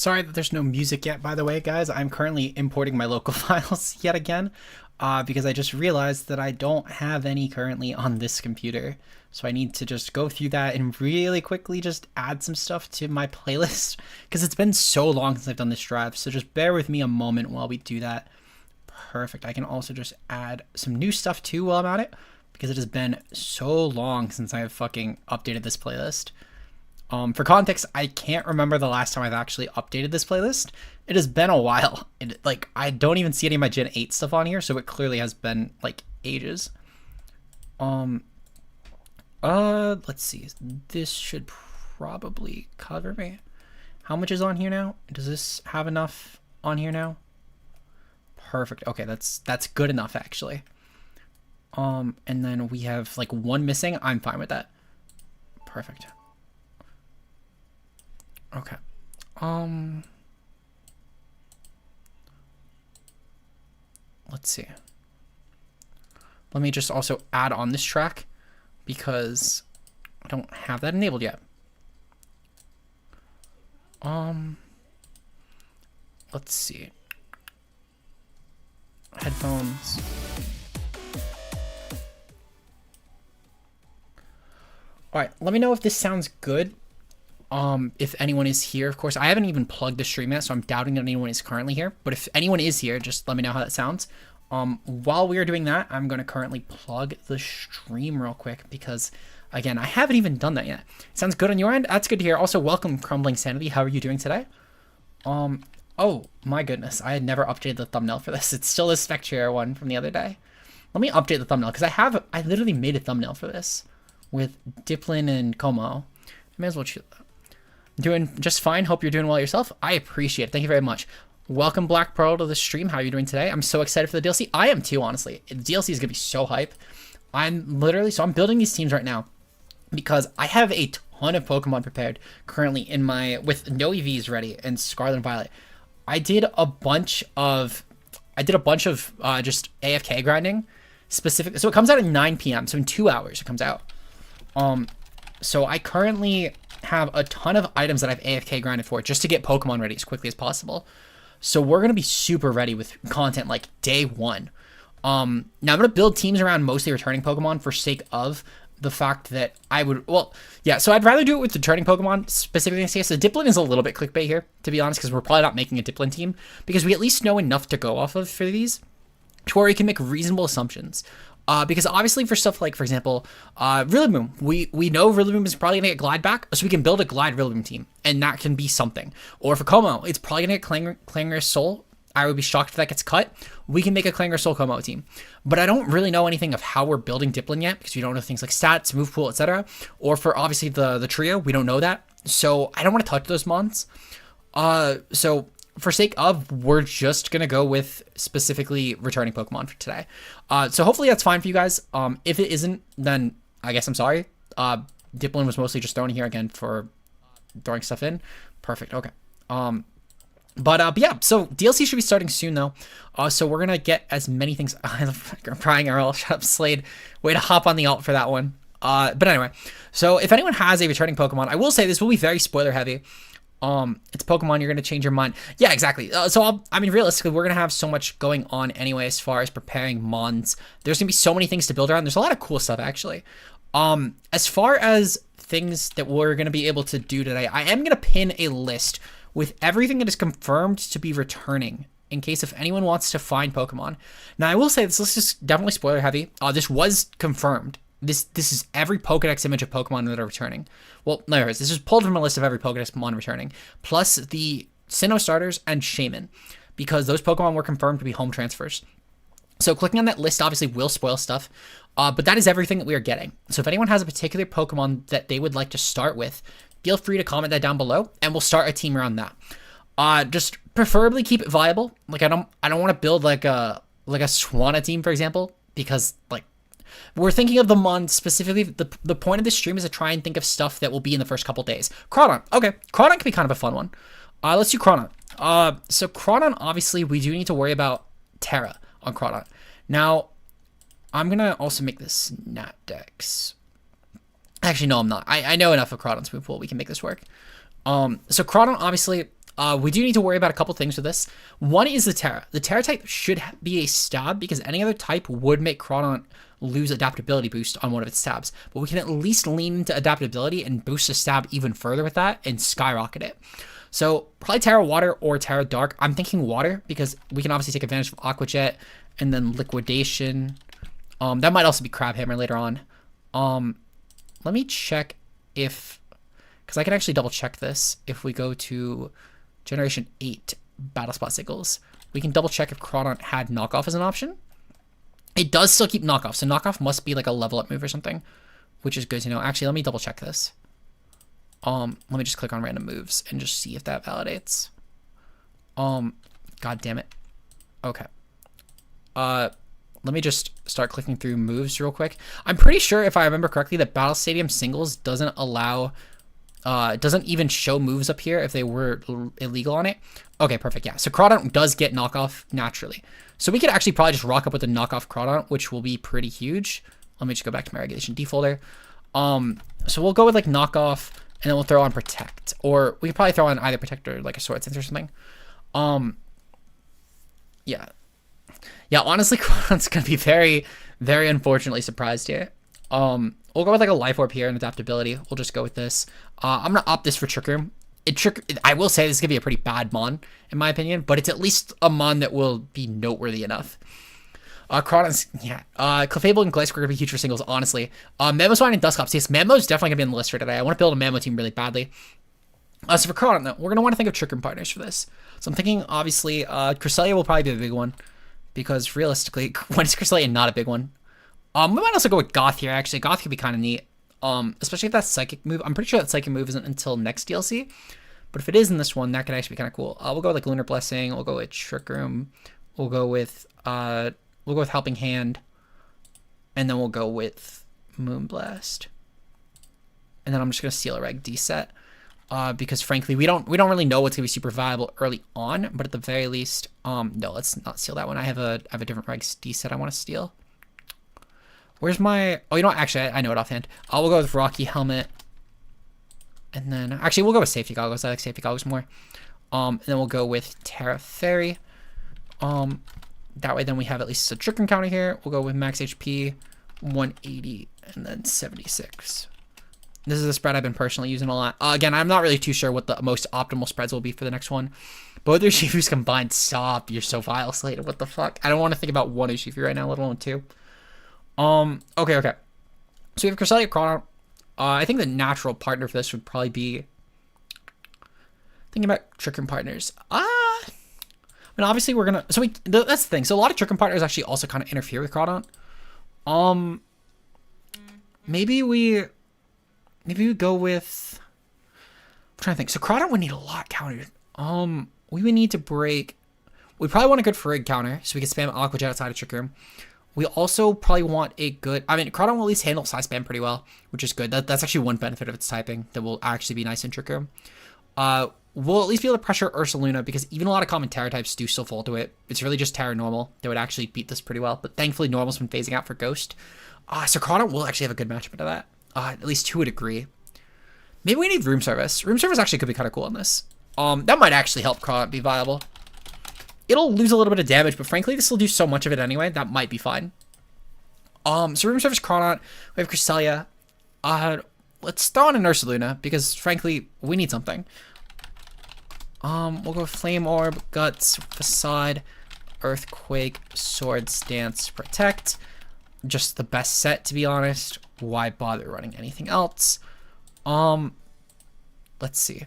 Sorry that there's no music yet, by the way, guys. I'm currently importing my local files yet again because I just realized that I don't have any currently on this computer. So I need to just go through that and really quickly just add some stuff to my playlist because it's been so long since I've done this drive. So just bear with me a moment while we do that. Perfect. I can also just add some new stuff too while I'm at it because it has been so long since I have fucking updated this playlist. For context, I can't remember the last time I've actually updated this playlist. It has been a while. I don't even see any of my Gen 8 stuff on here, so it clearly has been, like, ages. Let's see. This should probably cover me. How much is on here now? Does this have enough on here now? Perfect. Okay, that's good enough, actually. And then we have, like, one missing. I'm fine with that. Perfect. Okay. Let's see. Let me just also add on this track because I don't have that enabled yet. Let's see. Headphones. All right, let me know if this sounds good. If anyone is here, of course, I haven't even plugged the stream yet, so I'm doubting that anyone is currently here. But if anyone is here, just let me know how that sounds. While we are doing that, I'm going to currently plug the stream real quick because, again, I haven't even done that yet. Sounds good on your end? That's good to hear. Also, welcome, Crumbling Sanity. How are you doing today? Oh, my goodness. I had never updated the thumbnail for this. It's still a Spectre one from the other day. Let me update the thumbnail because I literally made a thumbnail for this with Diplin and Como. I may as well choose that. Doing just fine. Hope you're doing well yourself. I appreciate it. Thank you very much. Welcome, Black Pearl, to the stream. How are you doing today? I'm so excited for the DLC. I am too, honestly. The DLC is going to be so hype. I'm building these teams right now because I have a ton of Pokemon prepared currently with no EVs ready and Scarlet and Violet. I did a bunch of just AFK grinding specific. So it comes out at 9 p.m. So in 2 hours it comes out. So I currently have a ton of items that I've AFK grinded for just to get Pokemon ready as quickly as possible. So we're going to be super ready with content like day one. Now I'm going to build teams around mostly returning Pokemon for sake of the fact that so I'd rather do it with returning Pokemon specifically in this case. The Diplin is a little bit clickbait here, to be honest, because we're probably not making a Diplin team because we at least know enough to go off of for these to where we can make reasonable assumptions. Because obviously for stuff like, for example, Rillaboom, we know Rillaboom is probably going to get Glide back, so we can build a Glide Rillaboom team, and that can be something. Or for Como, it's probably going to get Clangorous Soul. I would be shocked if that gets cut. We can make a Clangorous Soul Como team. But I don't really know anything of how we're building Diplin yet, because we don't know things like stats, move pool, etc. Or for, obviously, the trio, we don't know that. So I don't want to touch those mons. So for sake of, we're just going to go with specifically returning Pokemon for today. So hopefully that's fine for you guys. If it isn't, then I guess I'm sorry. Diplin was mostly just thrown here again for throwing stuff in. Perfect. Okay. But yeah, so DLC should be starting soon though. So we're going to get as many things. I'm prying Earl. Shut up, Slade. Way to hop on the alt for that one. But anyway, so if anyone has a returning Pokemon, I will say this will be very spoiler heavy. It's Pokemon, you're going to change your mind. Yeah, exactly. Realistically, we're going to have so much going on anyway as far as preparing mons. There's going to be so many things to build around. There's a lot of cool stuff, actually. As far as things that we're going to be able to do today, I am going to pin a list with everything that is confirmed to be returning in case if anyone wants to find Pokemon. Now, I will say this list is definitely spoiler heavy. This was confirmed. This is every Pokedex image of Pokemon that are returning. Well, no, this is pulled from a list of every Pokedex Pokemon returning, plus the Sinnoh starters and Shaman, because those Pokemon were confirmed to be home transfers. So clicking on that list obviously will spoil stuff, but that is everything that we are getting. So if anyone has a particular Pokemon that they would like to start with, feel free to comment that down below, and we'll start a team around that. Just preferably keep it viable. Like I don't want to build like a Swanna team, for example, because like, we're thinking of the mon specifically. The point of this stream is to try and think of stuff that will be in the first couple days. Crawdon. Okay. Crawdon can be kind of a fun one. Let's do Crawdon. So Crawdon, obviously, we do need to worry about Terra on Crawdon. Now, I'm going to also make this Natdex. Actually, no, I'm not. I know enough of Crawdon's move pool. We can make this work. So Crawdon, obviously, We do need to worry about a couple things with this. One is the Terra. The Terra type should be a stab because any other type would make Crawdaunt lose adaptability boost on one of its stabs. But we can at least lean into adaptability and boost the stab even further with that and skyrocket it. So probably Terra Water or Terra Dark. I'm thinking Water because we can obviously take advantage of Aqua Jet and then Liquidation. That might also be Crab Hammer later on. Let me check if... because I can actually double check this. If we go to Generation 8 Battle Spot Signals, we can double check if Crawdaunt had Knockoff as an option. It does still keep Knockoff, so Knockoff must be like a level up move or something, which is good to know. Actually, let me double check this. Let me just click on random moves and just see if that validates. God damn it. Okay. Let me just start clicking through moves real quick. I'm pretty sure, if I remember correctly, that Battle Stadium Singles doesn't allow... it doesn't even show moves up here if they were illegal on it. Okay, perfect. Yeah, so Crawdaunt does get Knockoff naturally. So we could actually probably just rock up with the Knockoff Crawdaunt, which will be pretty huge. Let me just go back to my Regulation D folder. So we'll go with like Knockoff, and then we'll throw on Protect. Or we could probably throw on either Protect or like a Sword Sense or something. Yeah. Yeah, honestly, Crawdaunt's going to be very, very unfortunately surprised here. We'll go with like a Life Orb here and Adaptability. We'll just go with this. I'm going to opt this for Trick Room. I will say this is going to be a pretty bad Mon, in my opinion, but it's at least a Mon that will be noteworthy enough. Crawdaunt's, yeah. Clefable and Gliscor are going to be huge for singles, honestly. Mamoswine and Dusclops. Yes, Mammo's definitely going to be on the list for today. I want to build a Mammo team really badly. So for Crawdaunt, though, we're going to want to think of Trick Room partners for this. So I'm thinking, obviously, Cresselia will probably be a big one, because realistically, when is Cresselia not a big one? We might also go with Goth here, actually. Goth could be kind of neat. Especially if that's Psychic move. I'm pretty sure that Psychic move isn't until next DLC. But if it is in this one, that could actually be kind of cool. We'll go with like Lunar Blessing. We'll go with Trick Room. We'll go with Helping Hand. And then we'll go with Moonblast. And then I'm just gonna seal a Reg D set. Because frankly, we don't really know what's gonna be super viable early on. But at the very least, no, let's not seal that one. I have a different Reg D set I want to steal. Where's my... oh, you know what? Actually, I know it offhand. We'll go with Rocky Helmet. And then... actually, we'll go with Safety Goggles. I like Safety Goggles more. And then we'll go with Terra Fairy. That way, then we have at least a Trick Room counter here. We'll go with Max HP, 180, and then 76. This is a spread I've been personally using a lot. Again, I'm not really too sure what the most optimal spreads will be for the next one. Both Ushifus combined. Stop. You're so vile, Slater. What the fuck? I don't want to think about one Ushifu right now, let alone two. Okay. So we have Cresselia, Crawdaunt. I think the natural partner for this would probably be... thinking about Trick Room partners. I mean, obviously we're gonna... so that's the thing. So a lot of Trick Room partners actually also kind of interfere with Crawdaunt. Maybe we go with... I'm trying to think. So Crawdaunt would need a lot countered. We would need to break... we probably want a good Ferrig counter, so we can spam Aqua Jet outside of Trick Room. We also probably want a good... I mean, Crawdaunt will at least handle side spam pretty well, which is good. That's actually one benefit of its typing that will actually be nice in Trick Room. We'll at least be able to pressure Ursaluna, because even a lot of common Terra types do still fall to it. It's really just Terra Normal that would actually beat this pretty well, but thankfully Normal's been phasing out for Ghost. So Crawdaunt will actually have a good matchup into that, at least to a degree. Maybe we need Room Service. Room Service actually could be kind of cool on this. That might actually help Crawdaunt be viable. It'll lose a little bit of damage, but frankly, this will do so much of it anyway, that might be fine. So Room Service Crawdaunt, we have Cresselia. Let's throw on an Ursaluna, because frankly, we need something. We'll go Flame Orb, Guts, Facade, Earthquake, Swords Dance, Protect. Just the best set, to be honest. Why bother running anything else? Let's see.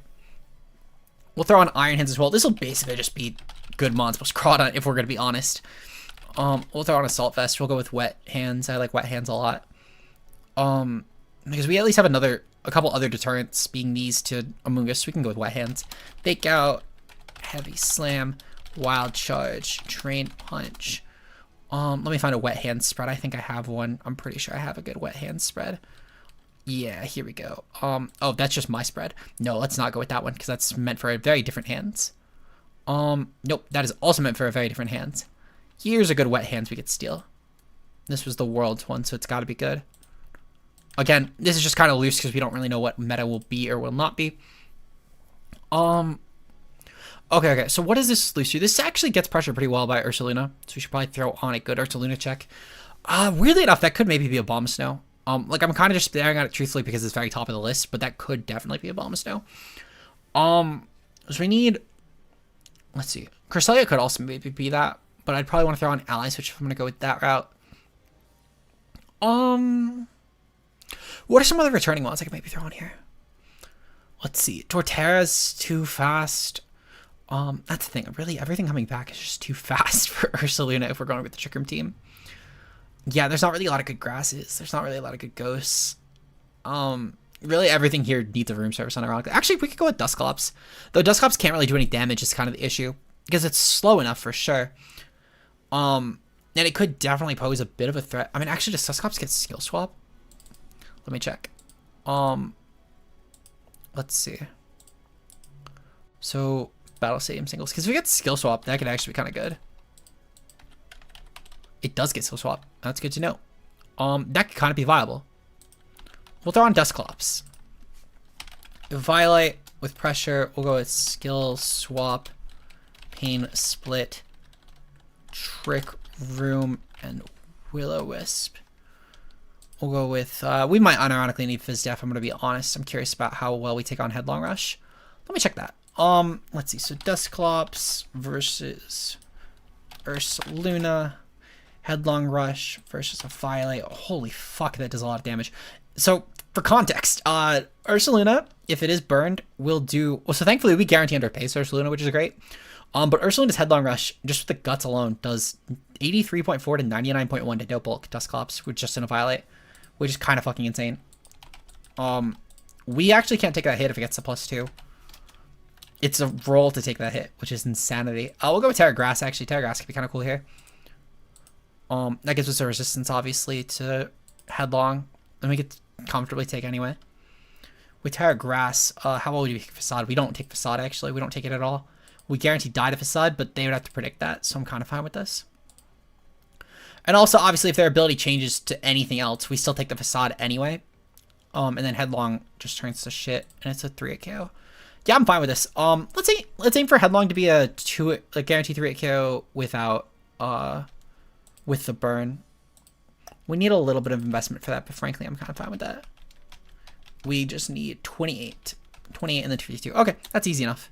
We'll throw on Iron Hands as well. This will basically just be good mons plus Crawdaunt, if we're going to be honest. We'll throw on Assault Vest. We'll go with Wet Hands. I like Wet Hands a lot. Because we at least have a couple other deterrents, being these to Amoonguss. We can go with Wet Hands. Fake Out, Heavy Slam, Wild Charge, Train Punch. Let me find a Wet Hands spread. I think I have one. I'm pretty sure I have a good Wet Hands spread. Yeah, here we go. Oh, that's just my spread. No, let's not go with that one, because that's meant for very different hands. Nope, that is also meant for a very different hands. Here's a good Wet Hands we could steal. This was the World's one, so it's got to be good. Again, this is just kind of loose because we don't really know what meta will be or will not be. Okay. So what does this lose to? This actually gets pressured pretty well by Ursaluna. So we should probably throw on a good Ursaluna check. Weirdly enough, that could maybe be a Bomb Snow. Like I'm kind of just staring at it truthfully because it's very top of the list, but that could definitely be a Bomb Snow. So we need, let's see. Cresselia could also maybe be that, but I'd probably want to throw on Ally Switch if I'm going to go with that route. What are some other returning ones I could maybe throw on here? Let's see. Torterra's too fast. That's the thing. Really, everything coming back is just too fast for Ursaluna if we're going with the Trick Room team. Yeah, there's not really a lot of good grasses. There's not really a lot of good ghosts. Really everything here needs a room service unironically. Actually, we could go with Dusclops. Though Dusclops can't really do any damage is kind of the issue. Because it's slow enough for sure. And it could definitely pose a bit of a threat. I mean, actually, does Dusclops get skill swap? Let me check. Let's see. So, Battle Stadium singles. Because if we get skill swap, that could actually be kind of good. It does get skill swap. That's good to know. That could kind of be viable. We'll throw on Dusclops. Violate with pressure. We'll go with skill swap, pain split, trick room, and Will-O-Wisp. We'll go with, we might unironically need Fizz Def, I'm going to be honest. I'm curious about how well we take on Headlong Rush. Let me check that. Let's see. So Dusclops versus Ursaluna. Headlong Rush versus a Violate. Oh, holy fuck, that does a lot of damage. So, for context, Ursaluna, if it is burned, will do... Well, so thankfully, we guarantee under pace Ursaluna, which is great. But Ursaluna's Headlong Rush, just with the guts alone, does 83.4 to 99.1 to dope bulk Dusclops with just in a Violate, which is kind of fucking insane. We actually can't take that hit if it gets to +2. It's a roll to take that hit, which is insanity. We'll go with Terra Grass, actually. Terra Grass could be kind of cool here. That gives us a resistance, obviously, to Headlong. And we could comfortably take anyway. With Terra Grass, how well would we take Facade? We don't take Facade, actually. We don't take it at all. We guarantee die to Facade, but they would have to predict that, so I'm kind of fine with this. And also, obviously, if their ability changes to anything else, we still take the Facade anyway. And then Headlong just turns to shit, and it's a 3-8 KO. Yeah, I'm fine with this. Let's aim for Headlong to be a guaranteed 3-8 KO without with the burn. We need a little bit of investment for that, but frankly, I'm kind of fine with that. We just need 28 and then 52. Okay, that's easy enough.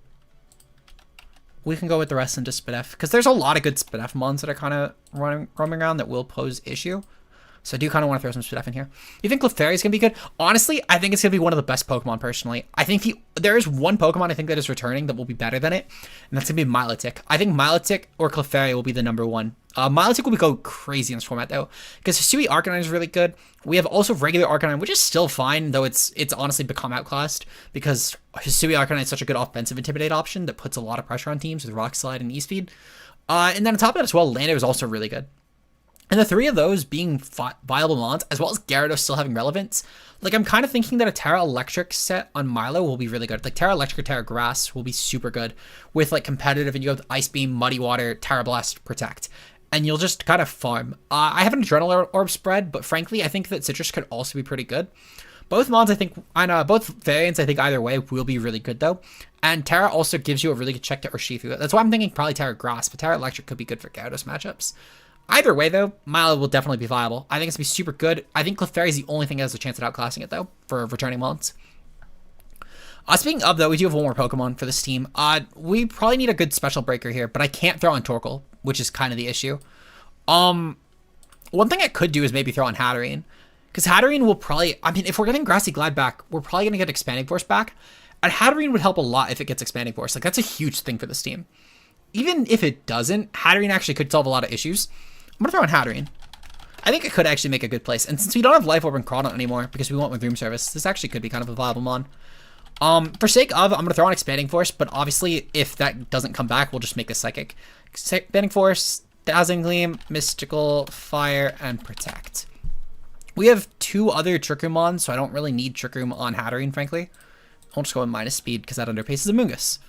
We can go with the rest into Spidef, because there's a lot of good Spidef mons that are kind of roaming around that will pose issue. So I do kind of want to throw some Spidef in here. You think Clefairy is going to be good? Honestly, I think it's going to be one of the best Pokemon, personally. I think there is one Pokemon I think that is returning that will be better than it, and that's going to be Milotic. I think Milotic or Clefairy will be the #1. Milotic will go crazy in this format, though, because Hisui Arcanine is really good. We have also regular Arcanine, which is still fine, though it's honestly become outclassed, because Hisui Arcanine is such a good offensive Intimidate option that puts a lot of pressure on teams with Rock Slide and E-Speed. And then on top of that as well, Lando is also really good. And the three of those being viable mons, as well as Gyarados still having relevance, like I'm kind of thinking that a Terra Electric set on Milo will be really good. Like Terra Electric or Terra Grass will be super good with like competitive, and you go with Ice Beam, Muddy Water, Terra Blast, Protect. And you'll just kind of farm. I have an Adrenal Orb spread, but frankly, I think that Citrus could also be pretty good. Both mons, I think, both variants, I think either way will be really good though. And Terra also gives you a really good check to Urshifu. That's why I'm thinking probably Terra Grass, but Terra Electric could be good for Gyarados matchups. Either way though, Milo will definitely be viable. I think it's going to be super good. I think Clefairy is the only thing that has a chance at outclassing it though, for returning mons. Speaking of though, we do have one more Pokemon for this team. We probably need a good special breaker here, but I can't throw on Torkoal, which is kind of the issue. One thing I could do is maybe throw on Hatterene, because Hatterene will probably, I mean, if we're getting Grassy Glide back, we're probably going to get Expanding Force back, and Hatterene would help a lot if it gets Expanding Force. Like, that's a huge thing for this team. Even if it doesn't, Hatterene actually could solve a lot of issues. I'm going to throw in Hatterene. I think it could actually make a good place, and since we don't have Life Orb and Crawdaunt anymore, because we went with Room Service, this actually could be kind of a viable mon. For sake of, I'm going to throw on Expanding Force, but obviously, if that doesn't come back, we'll just make this Psychic. Expanding Force, Dazzling Gleam, Mystical, Fire, and Protect. We have two other Trick Room mons, so I don't really need Trick Room on Hatterene, frankly. I'll just go with minus speed, because that underpaces Amoonguss.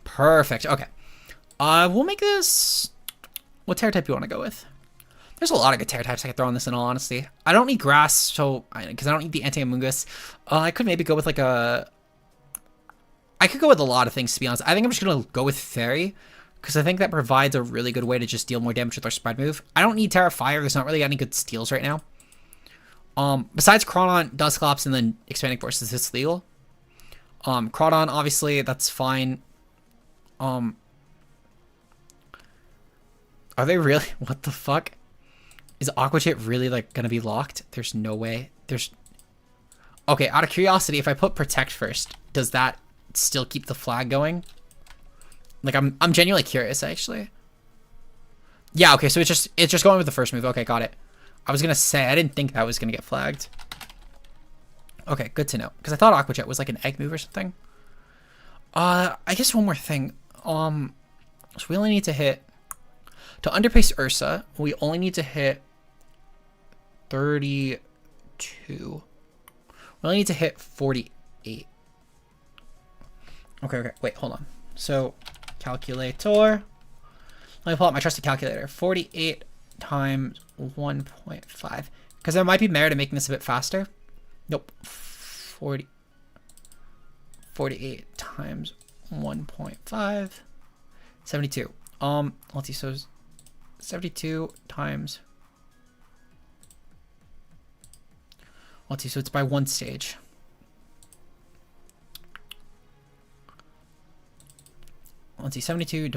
Perfect, okay. We'll make this... What Terra type do you want to go with? There's a lot of good Terra types I could throw on this, in all honesty. I don't need Grass, so... Because I don't need the Anti-Amoonguss. I could maybe go with, like, a... I could go with a lot of things, to be honest. I think I'm just going to go with Fairy, because I think that provides a really good way to just deal more damage with our spread move. I don't need Terra Fire. There's not really any good steals right now. Besides Crawdon, Dusclops, and then Expanding Forces, it's legal. Crawdon, obviously, that's fine. Are they really? What the fuck? Is Aqua Chip really, like, gonna be locked? There's no way. Okay, out of curiosity, if I put Protect first, does that still keep the flag going? Like, I'm genuinely curious, actually. Yeah, okay, so it's just going with the first move. Okay, got it. I was gonna say, I didn't think that was gonna get flagged. Okay, good to know. Because I thought Aqua Jet was like an egg move or something. I guess one more thing. So we only need to hit... To underpace Ursa, we only need to hit 32. We only need to hit 48. Okay, wait, hold on. So, calculator. Let me pull out my trusty calculator. 48 times 1.5. Because there might be merit in making this a bit faster. Nope. 48 times 1.5. 72. Let's see, so 72 times... Let's see, so it's by one stage. Let's see, 72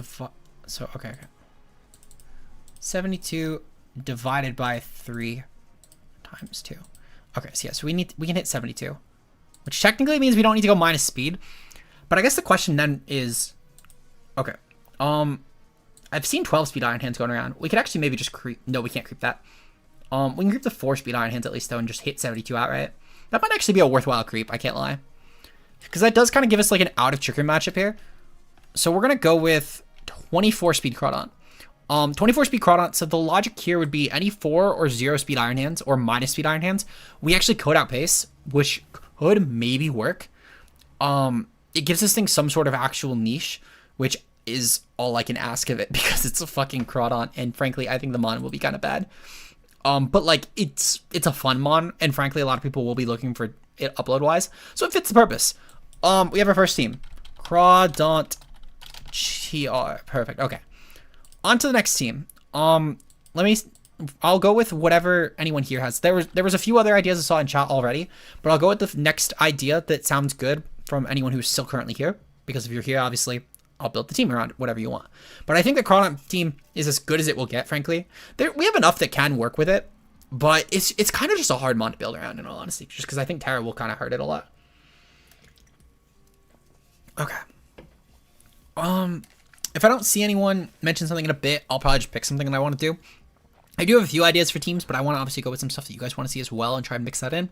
so okay. 72 divided by 3 times 2. Okay, so yeah, so we can hit 72, which technically means we don't need to go minus speed. But I guess the question then is, okay, I've seen 12 speed Iron Hands going around. We could actually maybe just creep. No, we can't creep that. We can creep the 4 speed Iron Hands at least though, and just hit 72 outright. That might actually be a worthwhile creep. I can't lie, because that does kind of give us like an out of trickery matchup here. So we're gonna go with 24 speed Crawdon. 24 speed Crawdon. So the logic here would be any 4 or 0 speed Iron Hands or minus speed Iron Hands, we actually code outpace, which could maybe work. It gives this thing some sort of actual niche, which is all I can ask of it because it's a fucking Crawdon, and frankly, I think the mon will be kind of bad. But like it's a fun mon, and frankly, a lot of people will be looking for it upload wise, so it fits the purpose. We have our first team, Crawdon TR. Perfect. Okay. On to the next team. I'll go with whatever anyone here has. There was a few other ideas I saw in chat already, but I'll go with the next idea that sounds good from anyone who's still currently here, because if you're here, obviously, I'll build the team around whatever you want. But I think the Crawdon team is as good as it will get, frankly. We have enough that can work with it, but it's kind of just a hard mon to build around, in all honesty, just because I think Terra will kind of hurt it a lot. Okay. If I don't see anyone mention something in a bit, I'll probably just pick something that I want to do. I do have a few ideas for teams, but I want to obviously go with some stuff that you guys want to see as well and try and mix that in.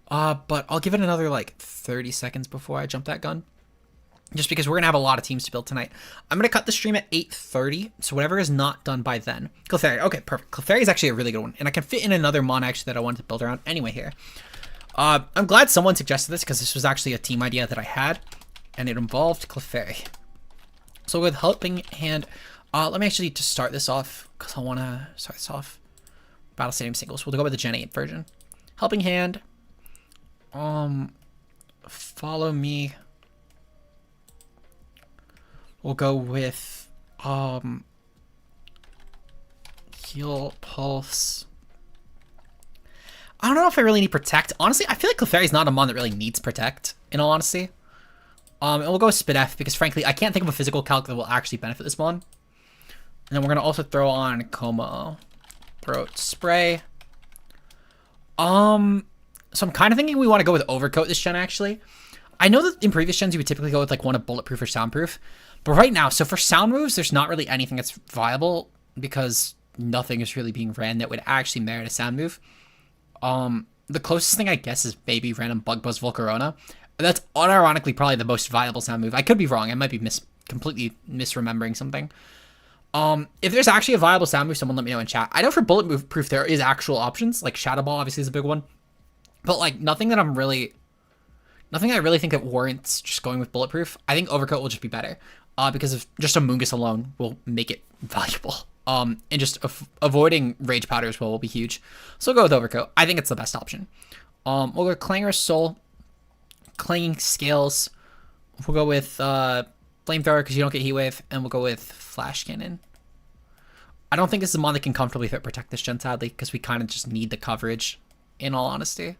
But I'll give it another like 30 seconds before I jump that gun, just because we're gonna have a lot of teams to build tonight. I'm gonna cut the stream at 8:30, so whatever is not done by then. Clefairy, okay, perfect. Clefairy is actually a really good one, and I can fit in another mon actually that I wanted to build around anyway here. I'm glad someone suggested this, because this was actually a team idea that I had, and it involved Clefairy. So with Helping Hand, let me actually just start this off, because I want to start this off. Battle Stadium singles. We'll go with the Gen 8 version. Helping Hand. Follow Me. We'll go with Heal Pulse. I don't know if I really need Protect. Honestly, I feel like Clefairy's not a mon that really needs Protect, in all honesty. And we'll go with Spit F, because frankly, I can't think of a physical calc that will actually benefit this mon. And then we're going to also throw on Coma Throat Spray. So I'm kind of thinking we want to go with Overcoat this gen, actually. I know that in previous gens, you would typically go with like one of Bulletproof or Soundproof. But right now, so for sound moves, there's not really anything that's viable, because nothing is really being ran that would actually merit a sound move. The closest thing, I guess, is maybe random Bug Buzz Volcarona. That's unironically probably the most viable sound move. I could be wrong. I might be completely misremembering something. If there's actually a viable sound move, someone let me know in chat. I know for Bulletproof there is actual options, like Shadow Ball obviously is a big one, but like nothing I really think that warrants just going with Bulletproof. I think Overcoat will just be better, because of just Amoonguss alone will make it valuable. And just avoiding Rage Powder as well will be huge. So we'll go with Overcoat. I think it's the best option. We'll go Clangorous Soul, Clanging Scales. We'll go with Flamethrower because you don't get Heat Wave, and we'll go with Flash Cannon. I don't think this is a mon that can comfortably fit Protect this gen, sadly, because we kind of just need the coverage, in all honesty.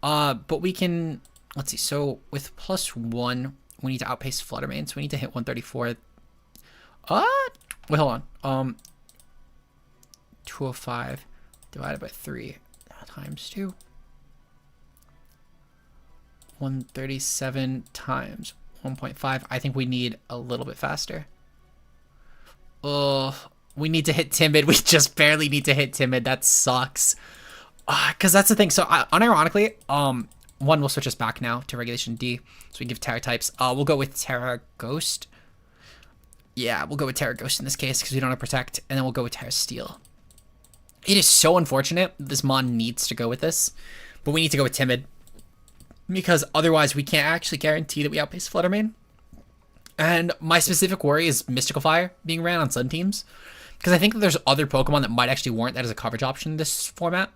But we can, let's see, so with +1, we need to outpace Fluttermane, so we need to hit 134. Wait, hold on. 205 divided by 3 times 2. 137 times 1.5. I think we need a little bit faster. We need to hit Timid. We just barely need to hit Timid. That sucks. Because that's the thing. So unironically, one will switch us back now to Regulation D. So we can give Terra types. We'll go with Terra Ghost. Yeah, we'll go with Terra Ghost in this case because we don't have Protect. And then we'll go with Terra Steel. It is so unfortunate this mon needs to go with this. But we need to go with Timid. Because otherwise we can't actually guarantee that we outpace Fluttermane. And my specific worry is Mystical Fire being ran on some teams. Because I think that there's other Pokemon that might actually warrant that as a coverage option in this format.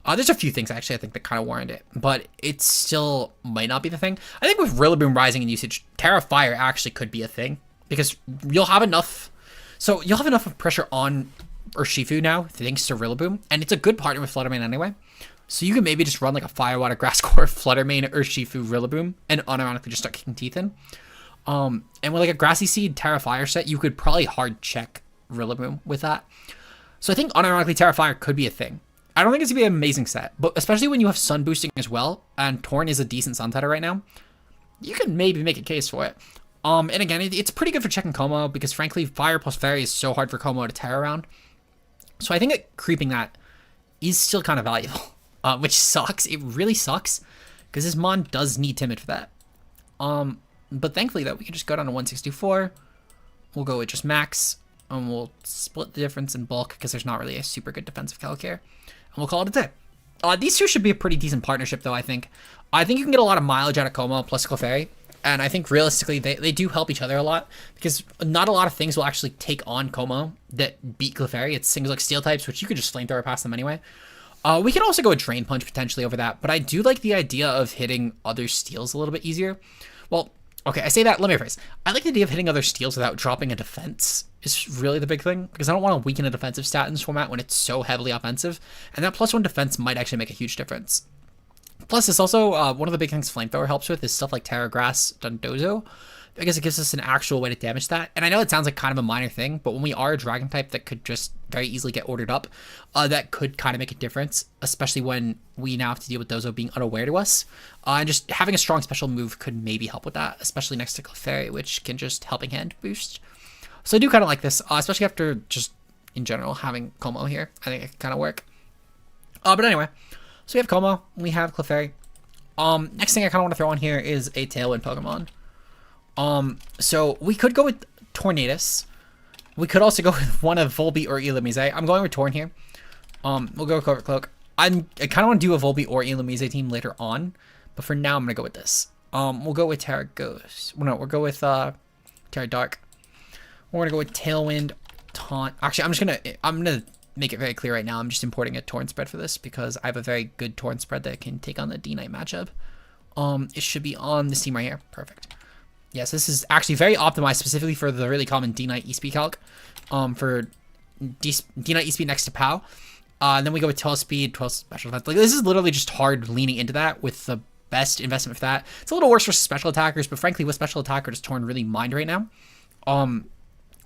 There's a few things actually I think that kind of warrant it. But it still might not be the thing. I think with Rillaboom rising in usage, Terra Fire actually could be a thing. Because you'll have enough... So you'll have enough of pressure on Urshifu now, thanks to Rillaboom. And it's a good partner with Fluttermane anyway. So you can maybe just run like a Fire, Water, Grass Core, Fluttermane, Urshifu, Rillaboom, and unironically just start kicking teeth in. And with like a Grassy Seed, Terra Fire set, you could probably hard check Rillaboom with that. So I think unironically Terra Fire could be a thing. I don't think it's going to be an amazing set, but especially when you have Sun boosting as well, and Torn is a decent Sun setter right now, you can maybe make a case for it. And again, it's pretty good for checking Como, because frankly, Fire plus Fairy is so hard for Como to Terra around. So I think that creeping that is still kind of valuable. Which sucks. It really sucks. Because this mon does need Timid for that. But thankfully, though, we can just go down to 164. We'll go with just Max. And we'll split the difference in bulk. Because there's not really a super good defensive calc here. And we'll call it a day. These two should be a pretty decent partnership, though, I think. I think you can get a lot of mileage out of Como plus Clefairy. And I think realistically, they do help each other a lot. Because not a lot of things will actually take on Como that beat Clefairy. It's things like Steel types, which you could just Flamethrower past them anyway. We can also go a Drain Punch potentially over that, but I do like the idea of hitting other steals a little bit easier. Well, okay, I say that, let me rephrase. I like the idea of hitting other steals without dropping a defense is really the big thing, because I don't want to weaken a defensive stat in this format when it's so heavily offensive, and that +1 defense might actually make a huge difference. Plus, it's also, one of the big things Flamethrower helps with is stuff like Terra Grass Dondozo, because it gives us an actual way to damage that. And I know it sounds like kind of a minor thing, but when we are a dragon type that could just very easily get ordered up, that could kind of make a difference, especially when we now have to deal with Dozo being unaware to us. And just having a strong special move could maybe help with that, especially next to Clefairy, which can just Helping Hand boost. So I do kind of like this, especially after just, in general, having Como here. I think it can kind of work. But anyway, so we have Como, we have Clefairy. Next thing I kind of want to throw on here is a Tailwind Pokemon. So we could go with Tornadus. We could also go with one of Volbeat or Illumise. I'm going with Torn here. We'll go with Covert Cloak. I kind of want to do a Volbeat or Illumise team later on, but for now I'm gonna go with this. We'll go with Terra Ghost. Well, no, we'll go with Terra Dark. We're gonna go with Tailwind, Taunt. Actually, I'm gonna make it very clear right now. I'm just importing a Torn spread for this because I have a very good Torn spread that can take on the D-Knight matchup. It should be on this team right here. Perfect. Yes, this is actually very optimized specifically for the really common D-Knight E-Speed calc. For D-Knight E-Speed next to POW. And then we go with 12 speed, 12 special defense. Like, this is literally just hard leaning into that with the best investment for that. It's a little worse for special attackers, but frankly, with special attacker does Torn really mind right now?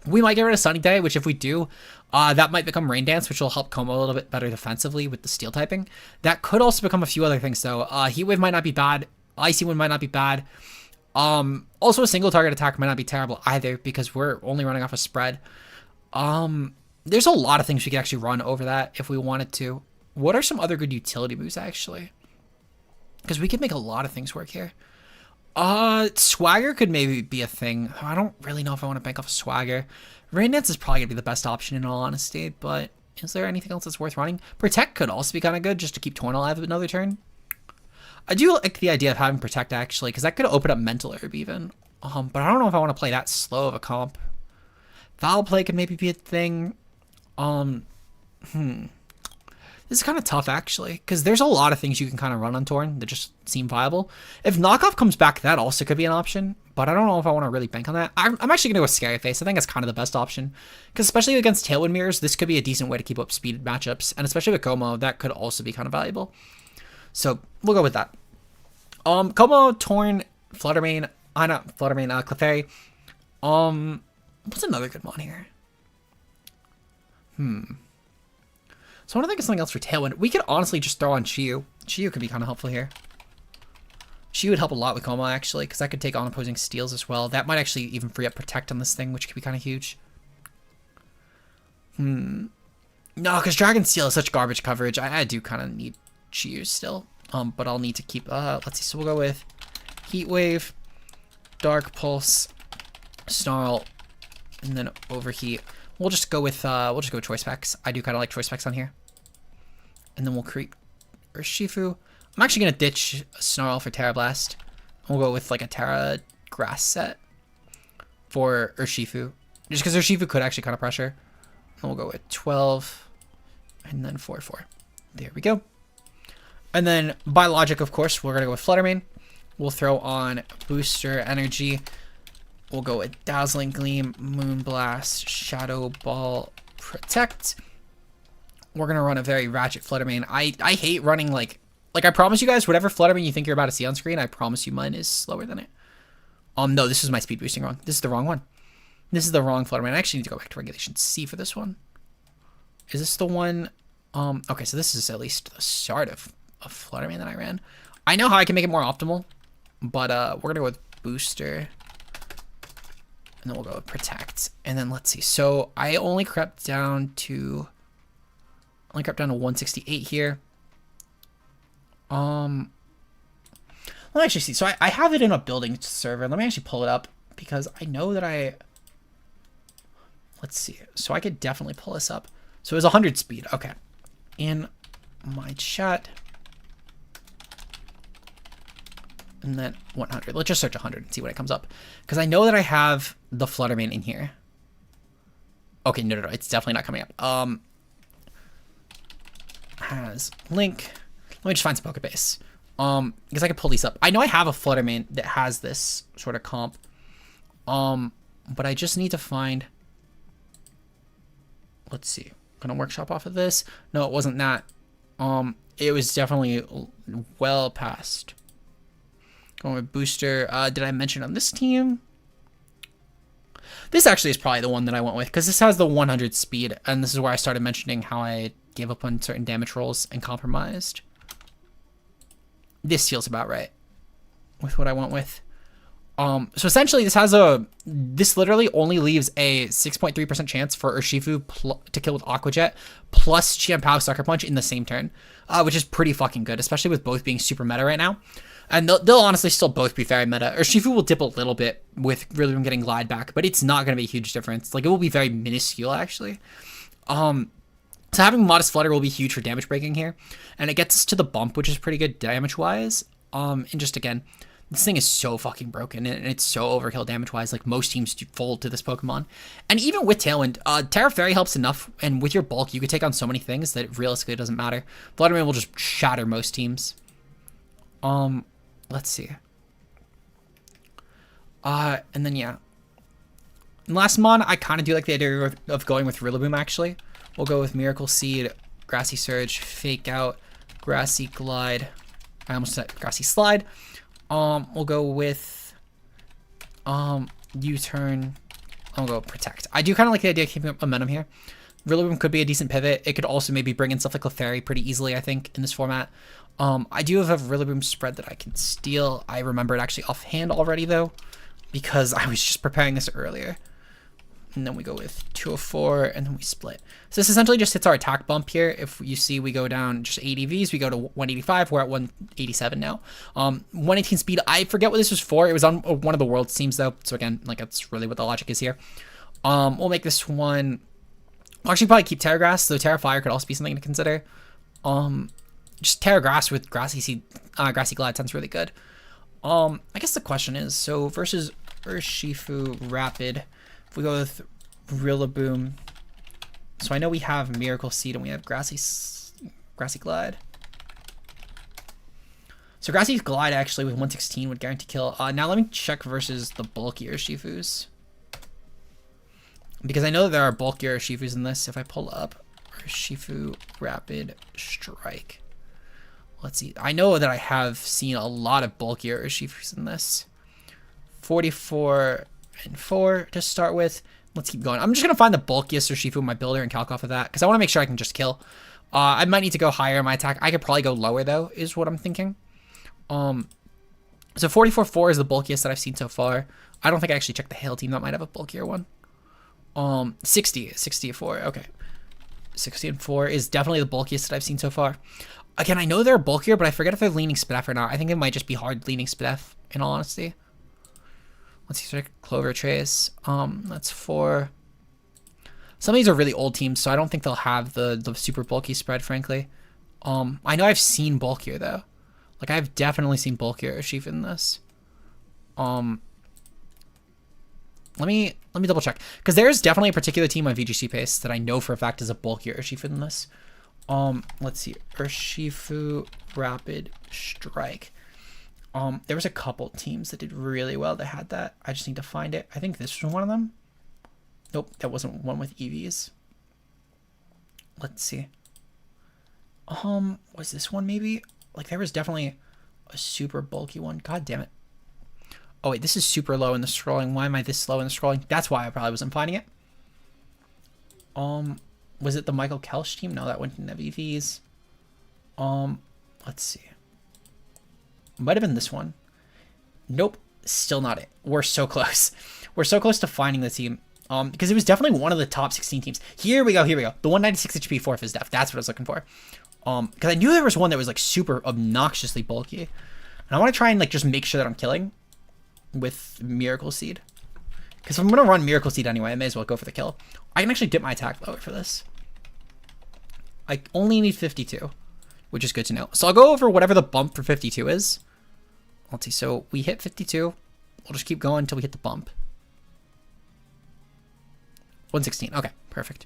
We might get rid of Sunny Day, which if we do, that might become Rain Dance, which will help Como a little bit better defensively with the Steel typing. That could also become a few other things, though. Heat Wave might not be bad. Icy Wind might not be bad. Also a single target attack might not be terrible either because we're only running off a spread. There's a lot of things we could actually run over that if we wanted to. What are some other good utility moves actually? Because we could make a lot of things work here. Swagger could maybe be a thing. I don't really know if I want to bank off Swagger. Rain Dance is probably gonna be the best option in all honesty, but is there anything else that's worth running? Protect could also be kind of good just to keep Torn alive another turn. I do like the idea of having Protect actually, because that could open up Mental Herb even. But I don't know if I want to play that slow of a comp. Foul Play could maybe be a thing. This is kind of tough, actually, because there's a lot of things you can kind of run on Torn that just seem viable. If Knockoff comes back, that also could be an option, but I don't know if I want to really bank on that. I'm actually going to go with Scary Face. I think that's kind of the best option, because especially against Tailwind Mirrors, this could be a decent way to keep up speed matchups, and especially with Como, that could also be kind of valuable. So we'll go with that. Como, Torn, Fluttermane, not Fluttermane, Clefairy. What's another good one here? So I want to think of something else for Tailwind. We could honestly just throw on Chiyu. Chiyu could be kind of helpful here. Chiyu would help a lot with Como, actually, because I could take on opposing steals as well. That might actually even free up Protect on this thing, which could be kind of huge. No, because Dragon Steel is such garbage coverage. I do kind of need Chiyu still. But I'll need to keep... let's see. So we'll go with Heat Wave, Dark Pulse, Snarl, and then Overheat. We'll just go with Choice Specs. I do kind of like Choice Specs on here. And then we'll create Urshifu. I'm actually going to ditch Snarl for Terra Blast. We'll go with like a Terra Grass set for Urshifu. Just because Urshifu could actually kind of pressure. And we'll go with 12 and then 4-4. There we go. And then by logic, of course, we're going to go with Fluttermane. We'll throw on Booster Energy. We'll go with Dazzling Gleam, Moonblast, Shadow Ball, Protect. We're going to run a very ratchet Fluttermane. I hate running like I promise you guys, whatever Fluttermane you think you're about to see on screen, I promise you mine is slower than it. No, this is my speed boosting wrong. This is the wrong one. This is the wrong Fluttermane. I actually need to go back to Regulation C for this one. Is this the one? Okay, so this is at least the start of Fluttermane that I ran. I know how I can make it more optimal, but we're going to go with Booster. And then we'll go with Protect. And then let's see. So I only crept down to 168 here. Let me actually see. So I have it in a building server. Let me actually pull it up because I know that let's see. So I could definitely pull this up. So it was 100 speed. Okay. In my chat. And then 100. Let's just search 100 and see what it comes up. Because I know that I have the Fluttermane in here. Okay, no. It's definitely not coming up. Has link. Let me just find some Pokebase. Because I can pull these up. I know I have a Fluttermane that has this sort of comp. But I just need to find... Let's see. Gonna workshop off of this. No, it wasn't that. It was definitely well past... Going with Booster. Did I mention on this team? This actually is probably the one that I went with because this has the 100 speed, and this is where I started mentioning how I gave up on certain damage rolls and compromised. This feels about right with what I went with. So essentially, this literally only leaves a 6.3% chance for Urshifu to kill with Aqua Jet plus Chien-Pao Sucker Punch in the same turn, which is pretty fucking good, especially with both being super meta right now. And they'll honestly still both be very meta. Urshifu will dip a little bit with Rillaboom getting Glide back, but it's not going to be a huge difference. Like, it will be very minuscule, actually. So having Modest Flutter will be huge for damage breaking here. And it gets us to the bump, which is pretty good damage-wise. And just, again, this thing is so fucking broken, and it's so overkill damage-wise. Like, most teams fold to this Pokemon. And even with Tailwind, Terra Fairy helps enough, and with your bulk, you could take on so many things that realistically it doesn't matter. Fluttermane will just shatter most teams. Let's see. And then, yeah. And last mon, I kind of do like the idea of going with Rillaboom, actually. We'll go with Miracle Seed, Grassy Surge, Fake Out, Grassy Glide. I almost said Grassy Slide. We'll go with U-Turn. I'll go Protect. I do kind of like the idea of keeping up momentum here. Rillaboom could be a decent pivot. It could also maybe bring in stuff like Clefairy pretty easily, I think, in this format. I do have a Rillaboom spread that I can steal. I remember it actually offhand already, though, because I was just preparing this earlier. And then we go with 204, and then we split. So this essentially just hits our attack bump here. If you see we go down just 80 Vs, we go to 185. We're at 187 now. 118 speed. I forget what this was for. It was on one of the Worlds teams, though. So again, like, that's really what the logic is here. We'll make this one... We'll actually probably keep Terra Grass, though Terra Fire could also be something to consider. Just Terra Grass with Grassy Glide sounds really good. I guess the question is, so versus Urshifu Rapid, if we go with Rillaboom, so I know we have Miracle Seed and we have Grassy Grassy Glide. So Grassy Glide actually with 116 would guarantee kill. Now let me check versus the bulkier Shifus. Because I know that there are bulkier Shifus in this. If I pull up Shifu Rapid Strike. Let's see. I know that I have seen a lot of bulkier Shifus in this. 44 and 4 to start with. Let's keep going. I'm just going to find the bulkiest Urshifu in my builder and calc off of that. Because I want to make sure I can just kill. I might need to go higher in my attack. I could probably go lower though, is what I'm thinking. So 44-4 is the bulkiest that I've seen so far. I don't think I actually checked the Hail team. That might have a bulkier one. 60-4. Okay. 60 and 4 is definitely the bulkiest that I've seen so far. Again, I know they're bulkier, but I forget if they're leaning Spidef or not. I think it might just be hard leaning Spidef, in all honesty. Let's see, Clover Trace. That's 4. Some of these are really old teams, so I don't think they'll have the super bulky spread, frankly. I know I've seen bulkier, though. Like, I've definitely seen bulkier Urshifu in this. Let me double check. Because there's definitely a particular team on VGC pace that I know for a fact is a bulkier Urshifu than this. Let's see. Urshifu Rapid Strike. There was a couple teams that did really well that had that. I just need to find it. I think this was one of them. Nope, that wasn't one with EVs. Let's see. Was this one maybe? Like, there was definitely a super bulky one. God damn it. Oh, wait, this is super low in the scrolling. Why am I this slow in the scrolling? That's why I probably wasn't finding it. Was it the Michael Kelch team? No, that one didn't have EVs. Let's see. Might have been this one. Nope, still not it. We're so close. We're so close to finding the team. Because it was definitely one of the top 16 teams. Here we go, here we go. The 196 HP 4 Fizz Def. That's what I was looking for. Because I knew there was one that was like super obnoxiously bulky. And I want to try and like just make sure that I'm killing with Miracle Seed. Because if I'm going to run Miracle Seed anyway, I may as well go for the kill. I can actually dip my attack lower for this. I only need 52, which is good to know. So I'll go over whatever the bump for 52 is. Let's see. So we hit 52. We'll just keep going until we hit the bump. 116. Okay, perfect.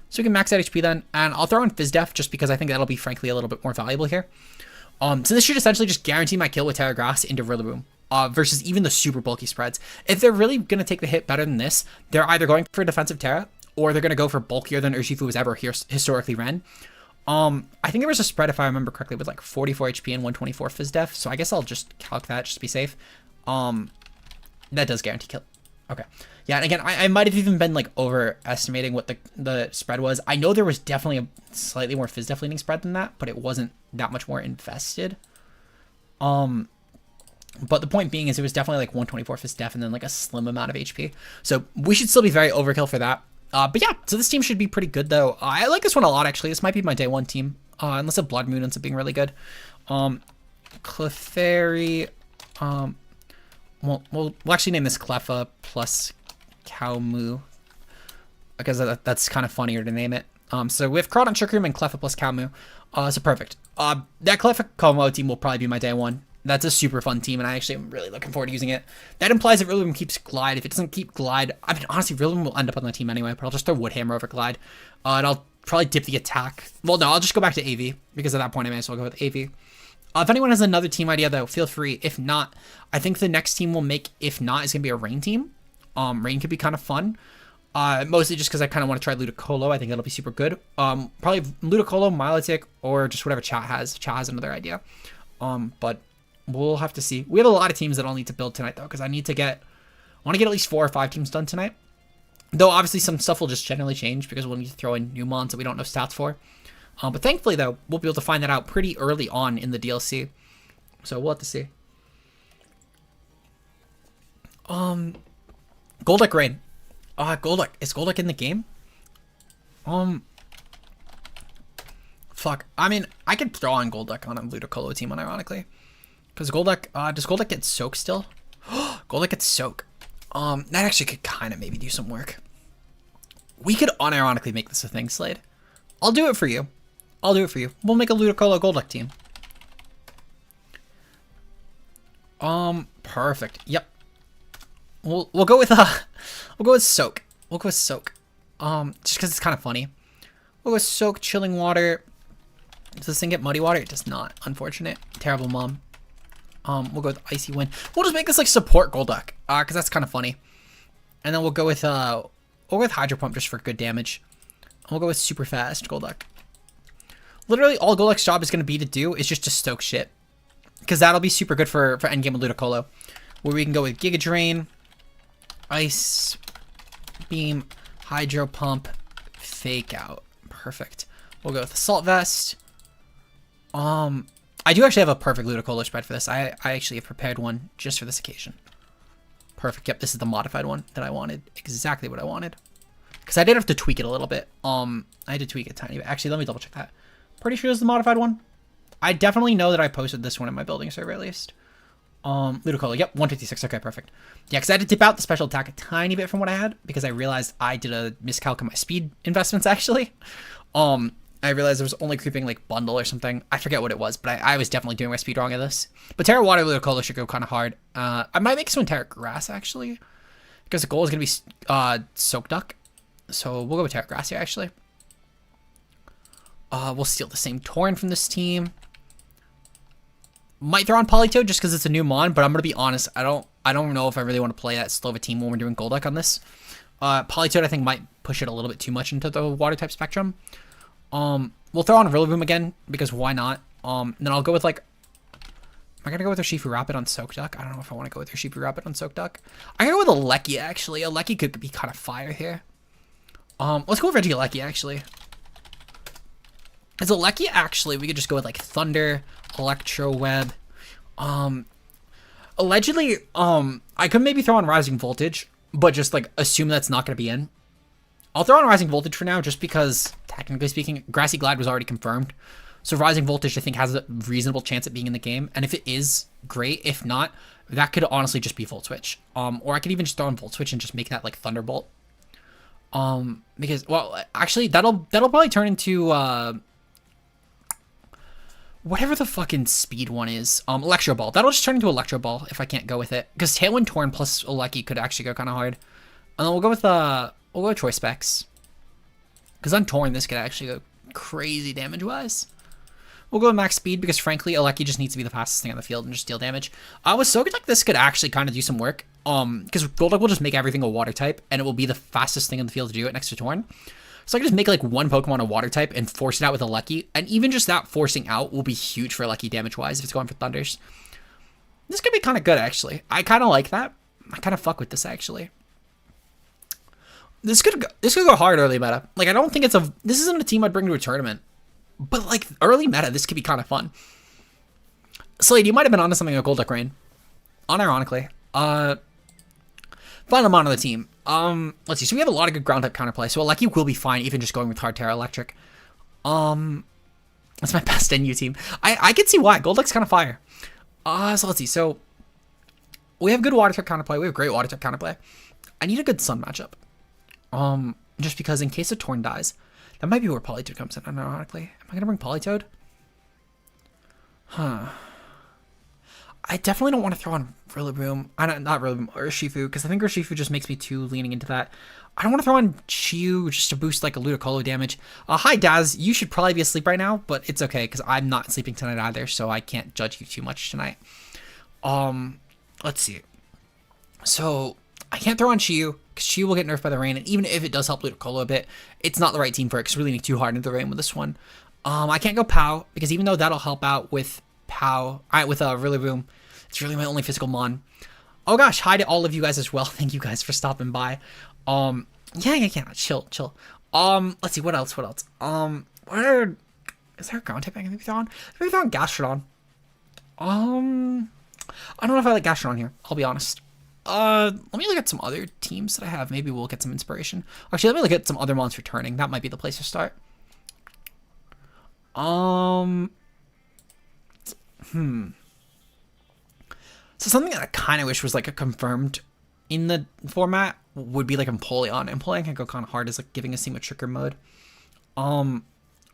So we can max out HP then. And I'll throw in Fizz Def just because I think that'll be, frankly, a little bit more valuable here. So this should essentially just guarantee my kill with Terra Grass into Rillaboom. Versus even the super bulky spreads. If they're really going to take the hit better than this, they're either going for defensive Terra, or they're going to go for bulkier than Urshifu has ever historically ran. I think there was a spread, if I remember correctly, with like 44 HP and 124 Fizz Def, so I guess I'll just calc that just to be safe. That does guarantee kill. Okay. Yeah, and again, I might have even been like overestimating what the spread was. I know there was definitely a slightly more Fizz Def leaning spread than that, but it wasn't that much more invested. But the point being is it was definitely like 124 Fizz Def and then like a slim amount of HP. So we should still be very overkill for that. But yeah, so this team should be pretty good though. I like this one a lot actually. This might be my day one team. Unless a Blood Moon ends up being really good. Clefairy. We'll actually name this Cleffa plus Cowmoo. Because that's kind of funnier to name it. So we have Crawdon, Trick Room, and Cleffa plus Cowmoo. So perfect. That Cleffa Cowmoo team will probably be my day one. That's a super fun team, and I actually am really looking forward to using it. That implies that Rillaboom keeps Glide. If it doesn't keep Glide, I mean, honestly, Rillaboom will end up on the team anyway, but I'll just throw Woodhammer over Glide. And I'll probably dip the attack. Well, no, I'll just go back to AV, because at that point I may as well go with AV. If anyone has another team idea, though, feel free. If not, I think the next team we'll make, if not, is going to be a Rain team. Rain could be kind of fun. Mostly just because I kind of want to try Ludicolo. I think that'll be super good. Probably Ludicolo, Milotic, or just whatever Chat has. Chat has another idea. But we'll have to see. We have a lot of teams that I'll need to build tonight, though, because I want to get at least 4 or 5 teams done tonight. Though, obviously, some stuff will just generally change because we'll need to throw in new mons that we don't know stats for. But thankfully, though, we'll be able to find that out pretty early on in the DLC. So we'll have to see. Golduck Rain. Golduck. Is Golduck in the game? Fuck. I mean, I could throw on Golduck on a Ludicolo team, unironically. Because Golduck, does Golduck get Soak still? Golduck gets Soak. That actually could kind of maybe do some work. We could unironically make this a thing, Slade. I'll do it for you. I'll do it for you. We'll make a Ludicolo Golduck team. Perfect. Yep. We'll go with Soak. We'll go with Soak. Just because it's kind of funny. We'll go with Soak, Chilling Water, Does this thing get muddy water? It does not. Unfortunate. Terrible mom. We'll go with Icy Wind. We'll just make this like support Golduck, because that's kind of funny. And then we'll go with Hydro Pump just for good damage. And we'll go with Super Fast Golduck. Literally, all Golduck's job is going to be to do is just to stoke shit, because that'll be super good for endgame with Ludicolo, where we can go with Giga Drain, Ice Beam, Hydro Pump, Fake Out. Perfect. We'll go with Assault Vest. I do actually have a perfect Ludicolo spread for this. I actually have prepared one just for this occasion. Perfect. Yep, this is the modified one that I wanted. Exactly what I wanted. Because I did have to tweak it a little bit. I had to tweak it a tiny bit. Actually, let me double check that. Pretty sure this is the modified one. I definitely know that I posted this one in my building server at least. Ludicolo. Yep, 156. Okay, perfect. Yeah, because I had to tip out the special attack a tiny bit from what I had, because I realized I did a miscalc on my speed investments actually. I realized I was only creeping like bundle or something. I forget what it was, but I was definitely doing my speed wrong at this. But Terra Water Ludicolo should go kind of hard. I might make some Terra Grass actually, because the goal is going to be Soak Duck. So we'll go with Terra Grass here actually. We'll steal the same Torn from this team. Might throw on Politoed just because it's a new mon, but I'm going to be honest, I don't know if I really want to play that slow of a team when we're doing Golduck on this. Politoed I think might push it a little bit too much into the water type spectrum. We'll throw on Rillaboom again, because why not? Then I'll go with like, am I gonna go with Urshifu Rapid on Soak Duck? I don't know if I want to go with Urshifu Rapid on Soak Duck. I'm gonna go with Alecki actually. Alecki could be kind of fire here. Let's go with Regieleki actually. As Alecki actually, we could just go with like Thunder, Electro Web. Allegedly, I could maybe throw on Rising Voltage, but just like assume that's not gonna be in. I'll throw on Rising Voltage for now, just because, technically speaking, Grassy Glide was already confirmed. So Rising Voltage, I think, has a reasonable chance at being in the game. And if it is, great. If not, that could honestly just be Volt Switch. Or I could even just throw on Volt Switch and just make that, like, Thunderbolt. Because, well, actually, that'll probably turn into, whatever the fucking speed one is. Electro Ball. That'll just turn into Electro Ball if I can't go with it. Because Tailwind Torn plus Alecki could actually go kind of hard. And then we'll go with, we'll go Choice Specs. Because on Torn, this could actually go crazy damage-wise. We'll go with Max Speed, because frankly, Alecki just needs to be the fastest thing on the field and just deal damage. With Sogeduck, this could actually kind of do some work. Because Golduck will just make everything a water type, and it will be the fastest thing on the field to do it next to Torn. So I can just make like one Pokemon a water type and force it out with Alecki. And even just that forcing out will be huge for Alecki damage-wise if it's going for Thunders. This could be kind of good, actually. I kind of like that. I kind of fuck with this, actually. This could go hard early meta. Like, I don't think this isn't a team I'd bring to a tournament. But, like, early meta, this could be kind of fun. Slade, you might have been onto something with Golduck Rain. Unironically. Final mon on the team. Let's see. So we have a lot of good ground type counterplay. So Alecki will be fine, even just going with Hard Terra Electric. That's my best NU team. I can see why. Golduck's kind of fire. So let's see. So we have good water type counterplay. We have great water type counterplay. I need a good sun matchup. Just because in case a Torn dies, that might be where Politoed comes in, unironically. Am I gonna bring Politoed? Huh. I definitely don't want to throw on Rillaboom. Not Rillaboom, Urshifu, because I think Urshifu just makes me too leaning into that. I don't want to throw on Chiyu just to boost like a Ludicolo damage. Hi Daz, you should probably be asleep right now, but it's okay because I'm not sleeping tonight either, so I can't judge you too much tonight. Let's see. So I can't throw on Chiyu because Chiyu will get nerfed by the rain, and even if it does help Ludicolo a bit, it's not the right team for it because we're leaning too hard into the rain with this one. I can't go Pow because even though that'll help out with Rillaboom, it's really my only physical mon. Oh gosh, hi to all of you guys as well. Thank you guys for stopping by. Yeah, chill. Let's see, what else? Is there a ground type I can maybe throw on? Maybe throw on Gastrodon. I don't know if I like Gastrodon here, I'll be honest. Let me look at some other teams that I have. Maybe we'll get some inspiration. Actually, let me look at some other mons returning. That might be the place to start. So something that I kind of wish was like a confirmed in the format would be like Empoleon. Empoleon can go kind of hard as like giving a team a trigger mode. Or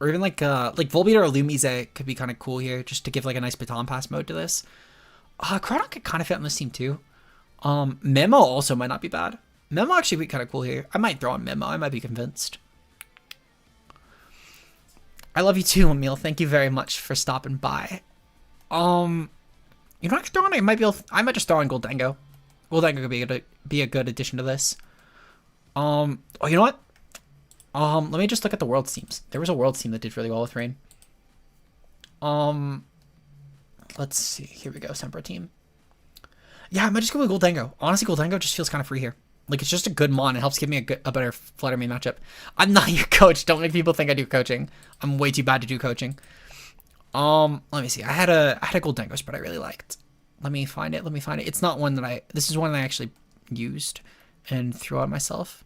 even like Volbeat or Lumise could be kind of cool here just to give like a nice baton pass mode to this. Crawdon could kind of fit on this team too. Memo also might not be bad. Memo actually would be kind of cool here. I might throw on Memo. I might be convinced. I love you too, Emil. Thank you very much for stopping by. You know what, I might just throw in Goldango. Goldango could be a good addition to this. Oh, you know what? Let me just look at the Worlds teams. There was a Worlds team that did really well with Rain. Let's see. Here we go. Sempra team. Yeah, I might just go with Goldango. Honestly, Goldango just feels kind of free here. Like, it's just a good mon. It helps give me a better Flutter Mane matchup. I'm not your coach. Don't make people think I do coaching. I'm way too bad to do coaching. Let me see. I had a Goldango spread I really liked. Let me find it. It's not one that this is one that I actually used and threw out myself.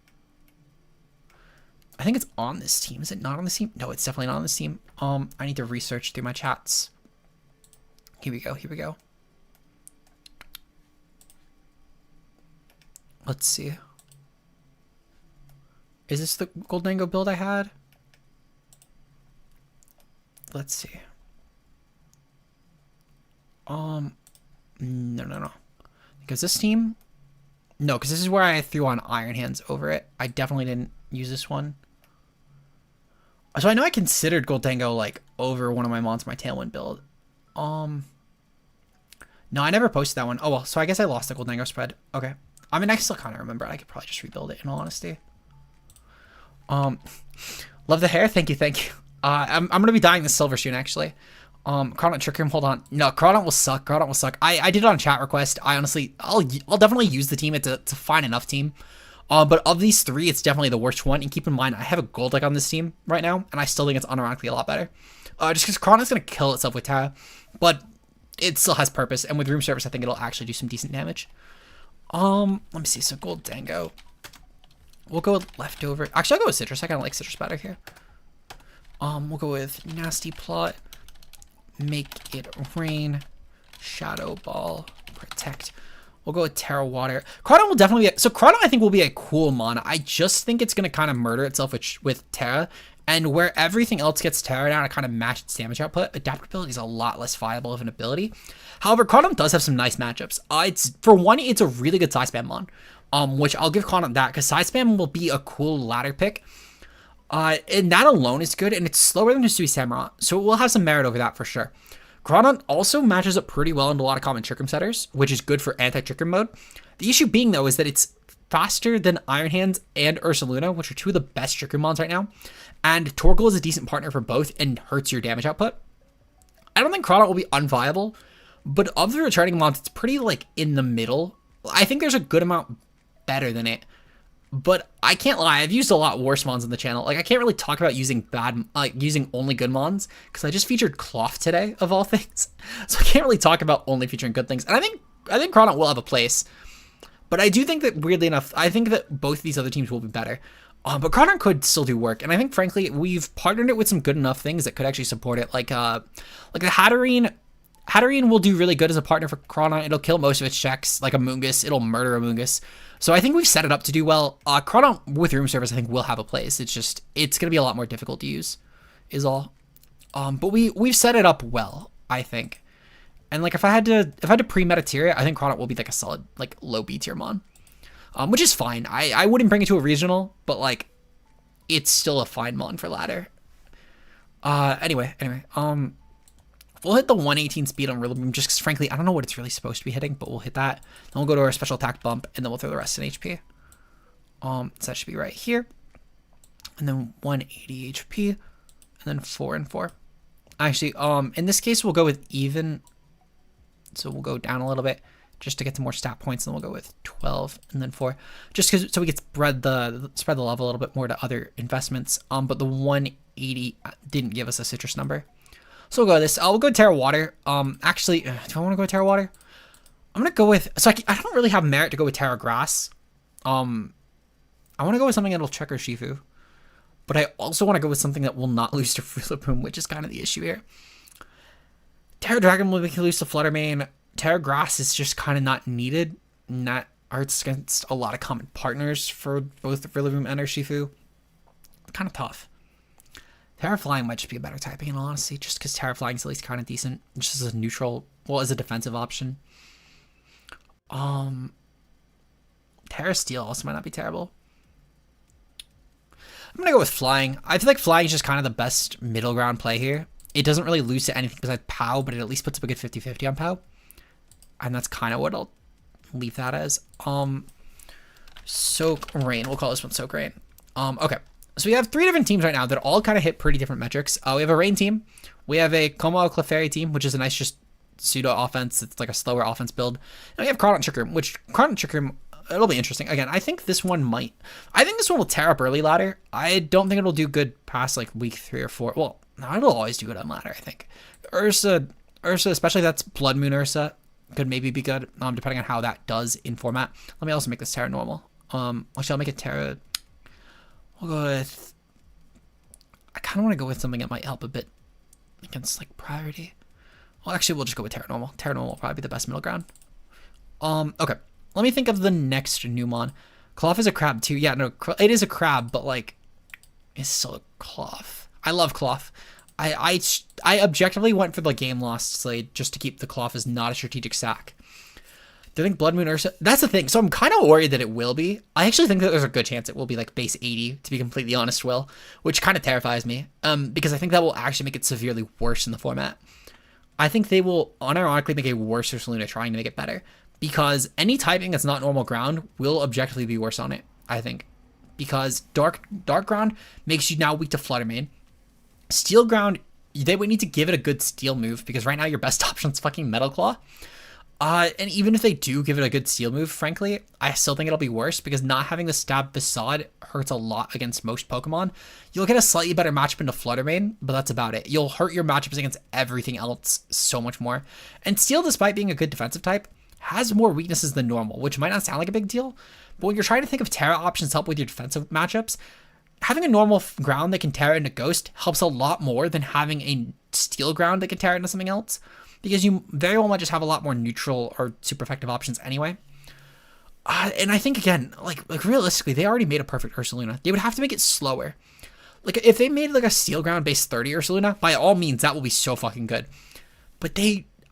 I think it's on this team. Is it not on this team? No, it's definitely not on this team. I need to research through my chats. Here we go. Let's see. Is this the Goldango build I had? Let's see. No. Because this team... No, because this is where I threw on Iron Hands over it. I definitely didn't use this one. So I know I considered Goldango, like, over one of my mons, my Tailwind build. No, I never posted that one. Oh, well, so I guess I lost the Goldango spread. Okay. I mean, I still kind of remember. I could probably just rebuild it, in all honesty. Love the hair. Thank you. I'm going to be dyeing the silver soon, actually. Crawdaunt Trick Room, hold on. No, Crawdaunt will suck. I did it on chat request. I'll definitely use the team. It's a fine enough team. But of these three, it's definitely the worst one. And keep in mind, I have a gold deck on this team right now, and I still think it's unironically a lot better. Just because Crawdaunt's going to kill itself with Terra, but it still has purpose. And with Room Service, I think it'll actually do some decent damage. Let me see. So Goldango. We'll go with Leftover. Actually, I'll go with Citrus. I kind of like Citrus better here. We'll go with Nasty Plot. Make It Rain. Shadow Ball. Protect. We'll go with Terra Water. Crawdaunt will definitely be... So Crawdaunt, I think, will be a cool mon. I just think it's going to kind of murder itself with Terra. And where everything else gets Terra down, I kind of match its damage output. Adaptability is a lot less viable of an ability. However, Crawdaunt does have some nice matchups. For one, it's a really good side spam mon. Which I'll give Crawdaunt that, because side spam will be a cool ladder pick. And that alone is good, and it's slower than Hisui Samurai, so it will have some merit over that for sure. Crawdaunt also matches up pretty well into a lot of common Trick Room setters, which is good for anti-Trick Room mode. The issue being, though, is that it's faster than Iron Hands and Ursaluna, which are two of the best Trick Room mons right now, and Torkoal is a decent partner for both and hurts your damage output. I don't think Crawdaunt will be unviable, but of the returning mons, it's pretty, like, in the middle. I think there's a good amount better than it. But I can't lie, I've used a lot worse mons on the channel. Like, I can't really talk about using using only good mons, because I just featured Cloth today, of all things. So I can't really talk about only featuring good things. And I think Crawdaunt will have a place. But I do think that, weirdly enough, I think that both of these other teams will be better. But Crawdaunt could still do work. And I think, frankly, we've partnered it with some good enough things that could actually support it. Like the Hatterene. Hatterene will do really good as a partner for Crawdaunt. It'll kill most of its checks, like Amoonguss. It'll murder Amoonguss. So I think we've set it up to do well. Crawdaunt with Room Service, I think, will have a place. It's going to be a lot more difficult to use, is all. But we've set it up well, I think. And like if I had to pre-meta tier it, I think Crawdaunt will be like a solid, like, low B tier mon. Which is fine. I wouldn't bring it to a regional, but like it's still a fine mon for ladder. Anyway. We'll hit the 118 speed on Rillaboom just because, frankly, I don't know what it's really supposed to be hitting, but we'll hit that. Then we'll go to our special attack bump, and then we'll throw the rest in HP. So that should be right here. And then 180 HP, and then 4 and 4. Actually, in this case, we'll go with even. So we'll go down a little bit just to get some more stat points, and then we'll go with 12 and then 4, just because so we could spread the level a little bit more to other investments. But the 180 didn't give us a citrus number. So we'll go with this. We'll go Terra Water. Actually, do I want to go with Terra Water? I'm going to go with... So I don't really have merit to go with Terra Grass. I want to go with something that'll check our Shifu. But I also want to go with something that will not lose to Rillaboom, which is kind of the issue here. Terra Dragon will make you lose to Flutter Mane. Terra Grass is just kind of not needed. And that arts against a lot of common partners for both Rillaboom and our Shifu. Kind of tough. Terra Flying might just be a better typing, in all honesty, just because Terra Flying is at least kind of decent, just as a neutral, well, as a defensive option. Terra Steel also might not be terrible. I'm going to go with flying. I feel like flying is just kind of the best middle ground play here. It doesn't really lose to anything besides POW, but it at least puts up a good 50-50 on POW. And that's kind of what I'll leave that as. Soak Rain. We'll call this one Soak Rain. Okay. So we have 3 different teams right now that all kind of hit pretty different metrics. We have a Rain team. We have a Como Clefairy team, which is a nice just pseudo offense. It's like a slower offense build. And we have Crawdaunt Trick Room, which Crawdaunt Trick Room, it'll be interesting. Again, I think this one will tear up early ladder. I don't think it'll do good past like week 3 or 4. Well, no, it'll always do good on ladder, I think. Ursa, especially that's Blood Moon Ursa, could maybe be good, depending on how that does in format. Let me also make this Terra normal. Actually, I'll make it Terra. We'll go with, I kind of want to go with something that might help a bit against like priority. Well, actually, we'll just go with Terra normal. Terra normal will probably be the best middle ground. Okay. Let me think of the next Numon. Cloth is a crab too. Yeah, no, it is a crab, but like, it's still a cloth. I love cloth. I objectively went for the game lost slate just to keep the cloth as not a strategic sack. Do I think Blood Moon Ursa? That's the thing. So I'm kind of worried that it will be. I actually think that there's a good chance it will be like base 80, to be completely honest, Will, which kind of terrifies me. Because I think that will actually make it severely worse in the format. I think they will unironically make a worse Ursaluna trying to make it better. Because any typing that's not normal ground will objectively be worse on it, I think. Because dark ground makes you now weak to Flutter Mane. Steel ground, they would need to give it a good steel move, because right now your best option is fucking Metal Claw. And even if they do give it a good steel move, frankly, I still think it'll be worse, because not having the stab Facade hurts a lot against most Pokemon. You'll get a slightly better matchup into Flutter Mane, but that's about it. You'll hurt your matchups against everything else so much more. And Steel, despite being a good defensive type, has more weaknesses than normal, which might not sound like a big deal, but when you're trying to think of Terra options to help with your defensive matchups, having a normal ground that can Terra into Ghost helps a lot more than having a Steel ground that can Terra into something else, because you very well might just have a lot more neutral or super effective options anyway. And I think, again, like realistically, they already made a perfect Ursaluna. They would have to make it slower. Like, if they made like a Steel ground base 30 Ursaluna, by all means, that will be so fucking good. But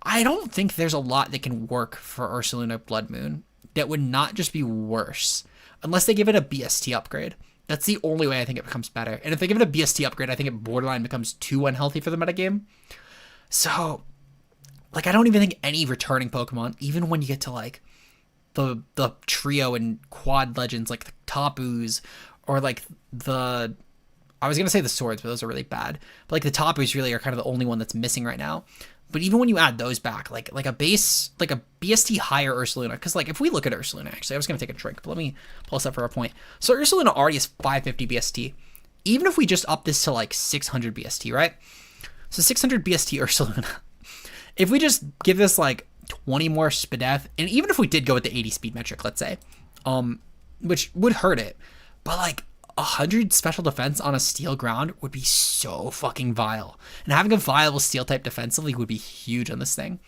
I don't think there's a lot that can work for Ursaluna Blood Moon that would not just be worse, unless they give it a BST upgrade. That's the only way I think it becomes better. And if they give it a BST upgrade, I think it borderline becomes too unhealthy for the metagame. So, like, I don't even think any returning Pokemon, even when you get to like the trio and quad legends, like the Tapus, or like I was gonna say the swords, but those are really bad. But like the Tapus really are kind of the only one that's missing right now. But even when you add those back, like a BST higher Ursaluna, because like if we look at Ursaluna, actually, I was gonna take a drink, but let me pull this up for a point. So Ursaluna already is 550 BST. Even if we just up this to like 600 BST, right? So 600 BST Ursaluna. If we just give this like 20 more Spadef, and even if we did go with the 80 speed metric, let's say, which would hurt it, but like 100 special defense on a steel ground would be so fucking vile. And having a viable steel type defensively would be huge on this thing.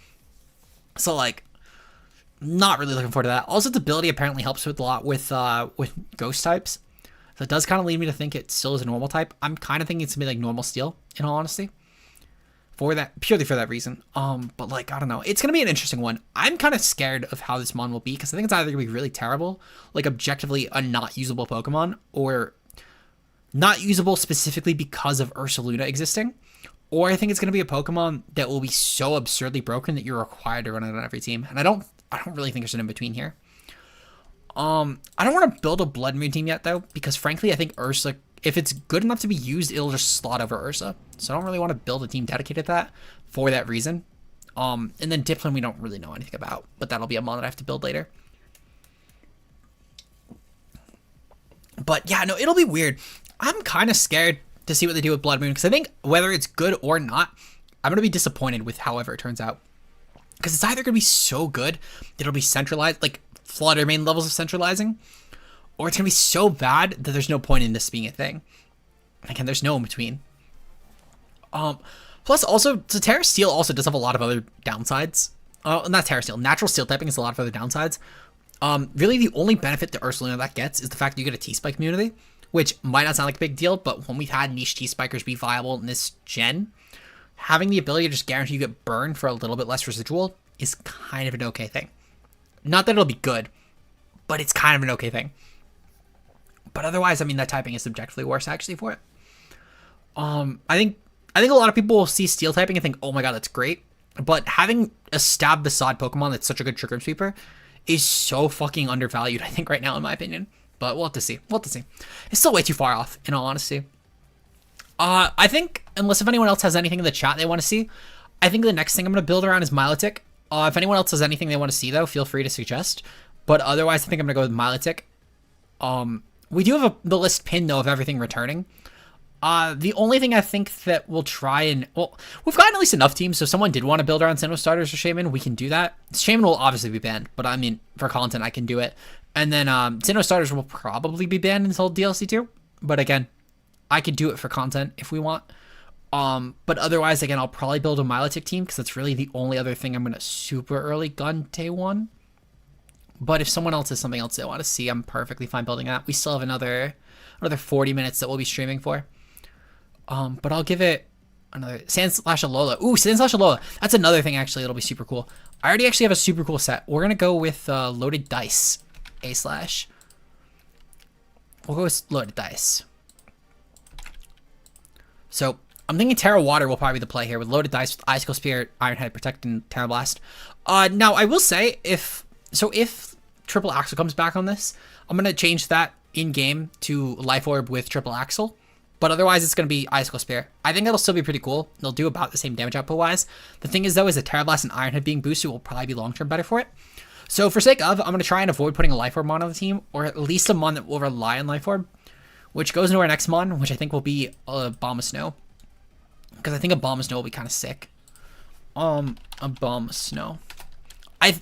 So like, not really looking forward to that. Also, its ability apparently helps with a lot with ghost types. So it does kind of lead me to think it still is a normal type. I'm kind of thinking it's gonna be like normal steel, in all honesty. Purely for that reason. But like, I don't know. It's gonna be an interesting one. I'm kind of scared of how this mon will be, because I think it's either gonna be really terrible, like objectively a not usable Pokemon, or not usable specifically because of Ursaluna existing, or I think it's gonna be a Pokemon that will be so absurdly broken that you're required to run it on every team. And I don't really think there's an in between here. I don't want to build a Blood Moon team yet though, because frankly I think Ursa, if it's good enough to be used, it'll just slot over Ursa. So I don't really want to build a team dedicated to that for that reason. And then Dipplin we don't really know anything about, but that'll be a mon that I have to build later. But yeah, no, it'll be weird. I'm kind of scared to see what they do with Blood Moon, because I think whether it's good or not, I'm going to be disappointed with however it turns out. Because it's either going to be so good that it'll be centralized, like Flutter Mane levels of centralizing, or it's going to be so bad that there's no point in this being a thing. Again, there's no in between. Plus, also, Terra Steel also does have a lot of other downsides. Not Terra Steel. Natural Steel typing has a lot of other downsides. Really, the only benefit to Ursaluna that gets is the fact that you get a T-Spike immunity, which might not sound like a big deal, but when we've had niche T-Spikers be viable in this gen, having the ability to just guarantee you get burned for a little bit less residual is kind of an okay thing. Not that it'll be good, but it's kind of an okay thing. But otherwise, I mean, that typing is subjectively worse actually for it. I think a lot of people will see steel typing and think, oh my god, that's great. But having a stab beside Pokemon that's such a good trick room sweeper is so fucking undervalued, I think, right now, in my opinion. But we'll have to see. We'll have to see. It's still way too far off, in all honesty. I think, unless if anyone else has anything in the chat they want to see, I think the next thing I'm going to build around is Milotic. If anyone else has anything they want to see, though, feel free to suggest. But otherwise, I think I'm going to go with Milotic. We do have the list pinned, though, of everything returning. The only thing I think that we'll try and... Well, we've gotten at least enough teams, so if someone did want to build around Sinnoh starters or Shaman, we can do that. Shaman will obviously be banned, but I mean, for content, I can do it. And then Sinnoh starters will probably be banned until DLC 2. But again, I could do it for content if we want. But otherwise, again, I'll probably build a Milotic team because that's really the only other thing I'm going to super early gun day one. But if someone else has something else they want to see, I'm perfectly fine building that. We still have another 40 minutes that we'll be streaming for. But I'll give it another Sand/Alola. Ooh, Sand/Alola. That's another thing, actually, that'll be super cool. I already actually have a super cool set. We're going to go with Loaded Dice. A/. We'll go with Loaded Dice. So, I'm thinking Terra Water will probably be the play here with Loaded Dice with Icicle Spear, Iron Head, Protect, and Terra Blast. Now, I will say, if Triple Axle comes back on this, I'm going to change that in-game to Life Orb with Triple Axle. But otherwise, it's going to be Icicle Spear. I think that'll still be pretty cool. They'll do about the same damage output-wise. The thing is, though, is that Terra Blast and Iron Head being boosted will probably be long-term better for it. So for sake of, I'm going to try and avoid putting a Life Orb mon on the team, or at least a mon that will rely on Life Orb, which goes into our next mon, which I think will be a Bomb of Snow. Because I think a Bomb of Snow will be kind of sick. A Bomb of Snow.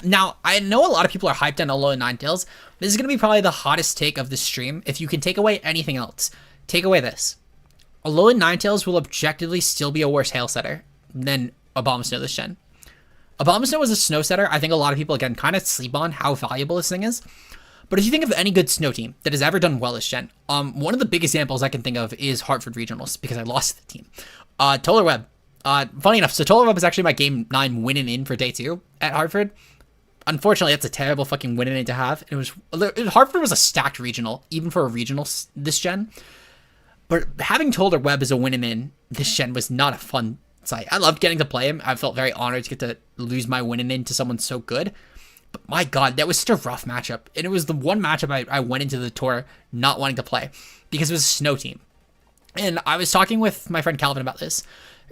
Now, I know a lot of people are hyped on Alola Ninetales. This is going to be probably the hottest take of this stream. If you can take away anything else, take away this. Alola Ninetales will objectively still be a worse hail setter than a Bomb of Snow this gen. A Bomb of Snow was a snow setter. I think a lot of people, again, kind of sleep on how valuable this thing is. But if you think of any good snow team that has ever done well this gen, one of the big examples I can think of is Hartford Regionals, because I lost the team. Tolar Web. Funny enough, so Tolar Web is actually my Game 9 winning in for day 2 at Hartford. Unfortunately, that's a terrible fucking winning in to have. Hartford was a stacked regional, even for a regional this gen. But having Tolar Web as a win in this gen was not a fun sight. I loved getting to play him. I felt very honored to get to lose my winning in to someone so good. But my god, that was such a rough matchup. And it was the one matchup I went into the tour not wanting to play because it was a snow team. And I was talking with my friend Calvin about this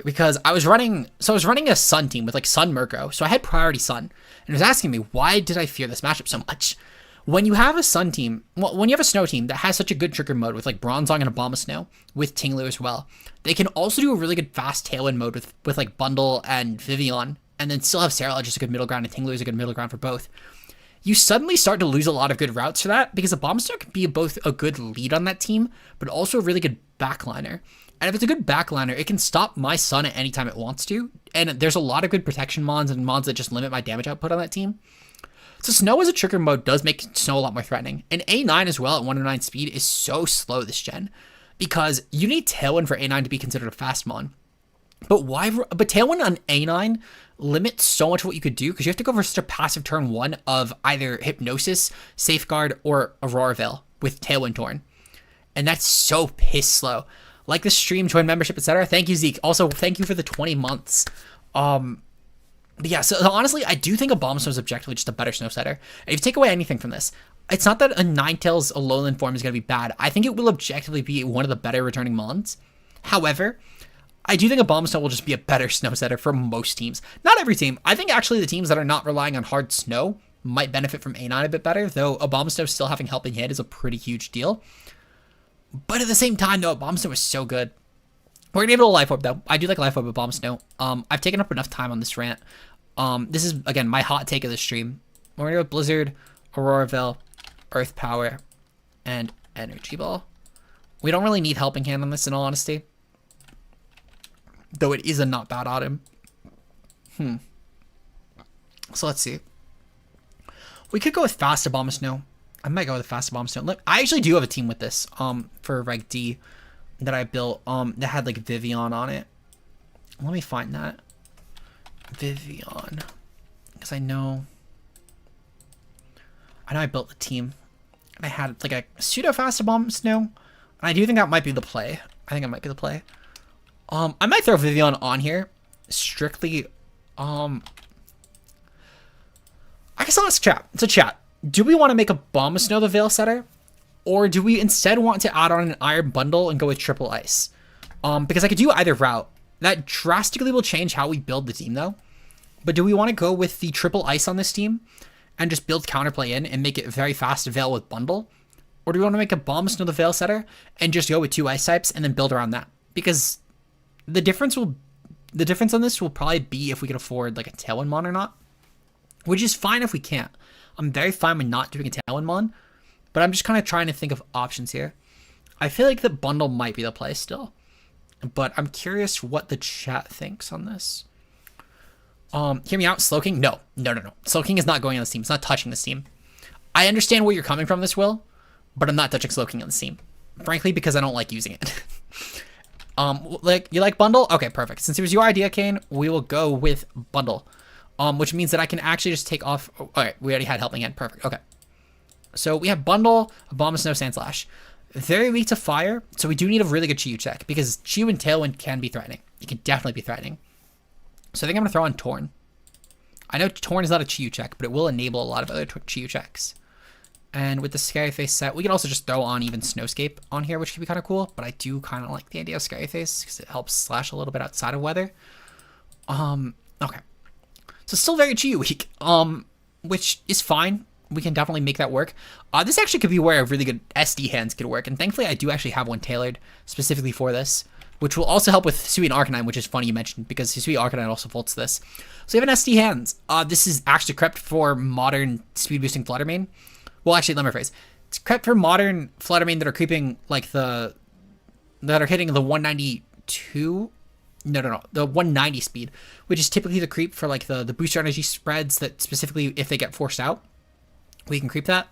because I was running a Sun team with like Sun Murkrow. So I had priority Sun. And he was asking me, why did I fear this matchup so much? When you have a Sun team, well, when you have a Snow team that has such a good trigger mode with like Bronzong and a Bomb of Snow with Tinglu as well, they can also do a really good fast Tailwind mode with like Bundle and Vivian, and then still have Scarlet just a good middle ground and Tinglu is a good middle ground for both. You suddenly start to lose a lot of good routes for that because a Bomb of Snow can be both a good lead on that team, but also a really good backliner. And if it's a good backliner, it can stop my Sun at any time it wants to. And there's a lot of good protection mons and mons that just limit my damage output on that team. So Snow as a trigger mode does make Snow a lot more threatening. And A9 as well at 109 speed is so slow this gen because you need Tailwind for A9 to be considered a fast mon. But Tailwind on A9 limits so much of what you could do because you have to go for such a passive turn 1 of either Hypnosis, Safeguard, or Aurora Veil with Tailwind Torn. And that's so piss slow. Like the stream, join membership, etc. Thank you, Zeke. Also, thank you for the 20 months. But yeah, so honestly, I do think a Bomb Snow is objectively just a better snow setter. And if you take away anything from this, it's not that a Ninetales Alolan form is going to be bad. I think it will objectively be one of the better returning mons. However, I do think a Bomb Snow will just be a better snow setter for most teams. Not every team. I think actually the teams that are not relying on hard snow might benefit from A9 a bit better, though a Bomb Snow still having Helping Hand is a pretty huge deal. But at the same time, though, a Bomb Snow is so good. We're going to give it a Life Orb, though. I do like Life Orb with Bomb Snow. I've taken up enough time on this rant. This is, again, my hot take of the stream. We're going to go with Blizzard, Aurora Veil, Earth Power, and Energy Ball. We don't really need Helping Hand on this, in all honesty. Though it is a not bad item. So let's see. We could go with Faster Bomb Snow. I might go with Faster Bomb Snow. Look, I actually do have a team with this for Reg D that I built that had like Vivian on it. Let me find that. Vivian. Because I know I built the team. And I had like a pseudo-fast bomb snow. And I do think that might be the play. I think it might be the play. I might throw Vivian on here. Strictly, I guess I'll ask chat. It's a chat. Do we want to make a Bomb Snow the Veil setter? Or do we instead want to add on an Iron Bundle and go with Triple Ice? Because I could do either route. That drastically will change how we build the team though. But do we want to go with the Triple Ice on this team and just build Counterplay in and make it very fast Veil with Bundle? Or do we want to make a Bomb Snow the Veil setter and just go with 2 Ice types and then build around that? Because the difference on this will probably be if we can afford like a Tailwind Mon or not. Which is fine if we can't. I'm very fine with not doing a Tailwind Mon. But I'm just kind of trying to think of options here. I feel like the Bundle might be the play still. But I'm curious what the chat thinks on this. Hear me out, Slowking? No. Slowking is not going on this team. It's not touching this team. I understand where you're coming from this, Will. But I'm not touching Slowking on this team. Frankly, because I don't like using it. Like, you like Bundle? Okay, perfect. Since it was your idea, Kane, we will go with Bundle. Which means that I can actually just take off... Oh, all right, we already had Helping Hand. Perfect. Okay. So we have Bundle, a Bomb of Snow, Sandslash. Very weak to fire, so we do need a really good Chiyu check, because Chiyu and Tailwind can be threatening. It can definitely be threatening. So I think I'm going to throw on Torn. I know Torn is not a Chiyu check, but it will enable a lot of other Chiyu checks. And with the Scary Face set, we can also just throw on even Snowscape on here, which could be kind of cool, but I do kind of like the idea of Scary Face, because it helps slash a little bit outside of weather. Okay. So still very Chiyu weak, which is fine. We can definitely make that work. This actually could be where a really good SD hands could work. And thankfully, I do actually have one tailored specifically for this, which will also help with Hisui and Arcanine, which is funny you mentioned because Hisui Arcanine also faults this. So we have an SD hands. This is actually prepped for modern speed boosting Flutter Mane. Well, actually, let me rephrase. It's prepped for modern Flutter Mane that are creeping like that are hitting the 192. No, the 190 speed, which is typically the creep for like the booster energy spreads that specifically if they get forced out. We can creep that.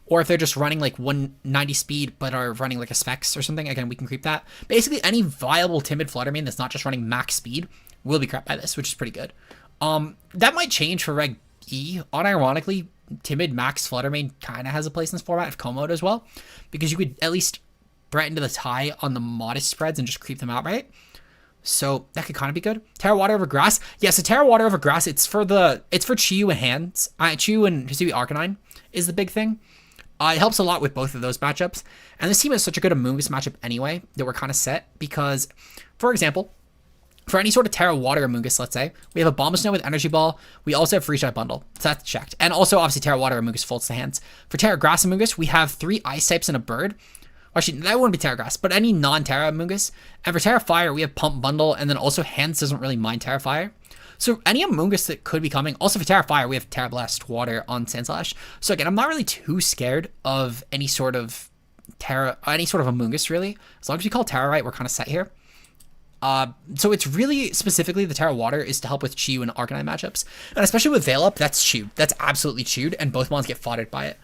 Or if they're just running like 190 speed but are running like a Specs or something, again, we can creep that. Basically, any viable Timid Flutter Mane that's not just running max speed will be crept by this, which is pretty good. That might change for Reg E. Unironically, Timid Max Flutter Mane kind of has a place in this format if co-mode as well, because you could at least threaten to the tie on the modest spreads and just creep them out, right? So that could kind of be good. Terra Water over Grass. Yeah, so Terra Water over Grass, it's for Chiyu and hands. Chiyu and Hisui Arcanine is the big thing. It helps a lot with both of those matchups. And this team is such a good Amoonguss matchup anyway that we're kind of set because, for example, for any sort of Terra Water Amoonguss, let's say, we have a Bomb Snow with Energy Ball. We also have Free Shot Bundle. So that's checked. And also, obviously, Terra Water Amoonguss folds the hands. For Terra Grass Amoonguss, we have 3 Ice types and a bird. Actually, that wouldn't be Terra Grass, but any non-Terra Amoonguss. And for Terra Fire, we have Pump Bundle, and then also Hands doesn't really mind Terra Fire. So any Amoonguss that could be coming, also for Terra Fire, we have Terra Blast Water on Sandslash. So again, I'm not really too scared of any sort of Amoonguss, really. As long as we call Terra right, we're kind of set here. So it's really specifically the Terra Water is to help with Chiyu and Arcanine matchups. And especially with Veil Up, that's chewed. That's absolutely chewed, and both mons get foddered by it.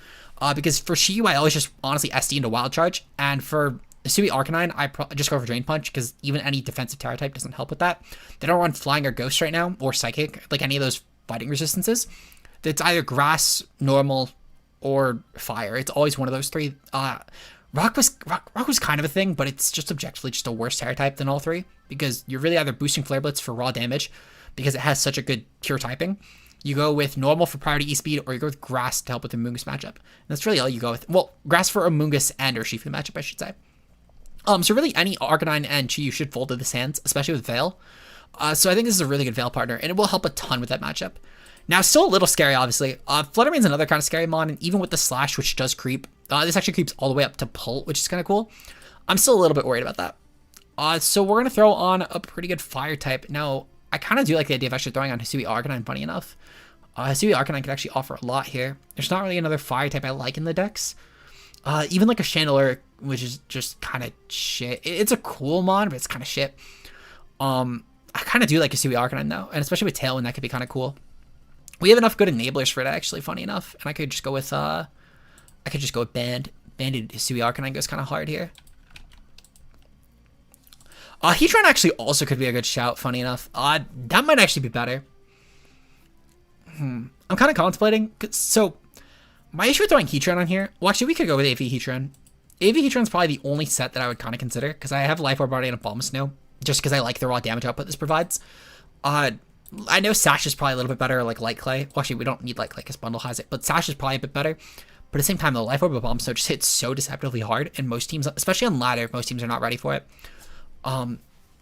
Because for Chiyu, I always just honestly SD into Wild Charge, and for Hisui Arcanine, I just go for Drain Punch, because even any defensive Terra type doesn't help with that. They don't run Flying or Ghost right now, or Psychic, like any of those fighting resistances. It's either Grass, Normal, or Fire. It's always one of those 3. Rock was kind of a thing, but it's just objectively just a worse Terra type than all 3, because you're really either boosting Flare Blitz for raw damage, because it has such a good pure typing. You go with Normal for priority E-Speed, or you go with Grass to help with the Amoonguss matchup. And that's really all you go with. Well, Grass for Amoonguss and Urshifu matchup, I should say. So really any Arcanine and Chiyu should fold to this hands, especially with Veil. So I think this is a really good Veil partner, and it will help a ton with that matchup. Now, still a little scary, obviously. Flutter Mane's another kind of scary mon, and even with the Slash, which does creep, this actually creeps all the way up to Pull, which is kind of cool. I'm still a little bit worried about that. So we're going to throw on a pretty good Fire type. Now, I kind of do like the idea of actually throwing on Hisui Arcanine, funny enough. Hisui Arcanine could actually offer a lot here. There's not really another Fire type I like in the decks. Even like a Chandelier, which is just kind of shit. It's a cool mon, but it's kind of shit. I kind of do like Hisui Arcanine though, and especially with Tailwind, that could be kind of cool. We have enough good enablers for it, actually, funny enough. And I could just go with Banded Hisui Arcanine goes kind of hard here. Heatran actually also could be a good shout, funny enough. That might actually be better. I'm kind of contemplating. So, My issue with throwing Heatran on here, well, actually, we could go with AV Heatran. AV Heatran's probably the only set that I would kind of consider, because I have Life Orb already and a Abomasnow, just because I like the raw damage output this provides. I know Sash is probably a little bit better, like Light Clay. Well, actually, we don't need Light Clay because Bundle has it, but Sash is probably a bit better. But at the same time, the Life Orb Abomasnow just hits so deceptively hard, and most teams, especially on ladder, most teams are not ready for it.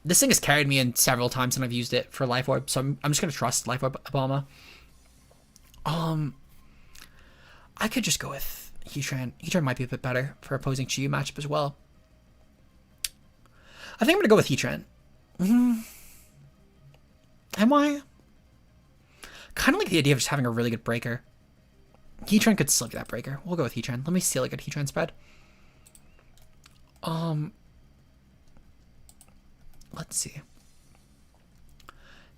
This thing has carried me in several times, and I've used it for Life Orb, so I'm just going to trust Life Orb Obama. I could just go with Heatran. Heatran might be a bit better for opposing Chi-Yu matchup as well. I think I'm going to go with Heatran. Am I? Kind of like the idea of just having a really good breaker. Heatran could still get that breaker. We'll go with Heatran. Let me steal a good Heatran spread. Let's see.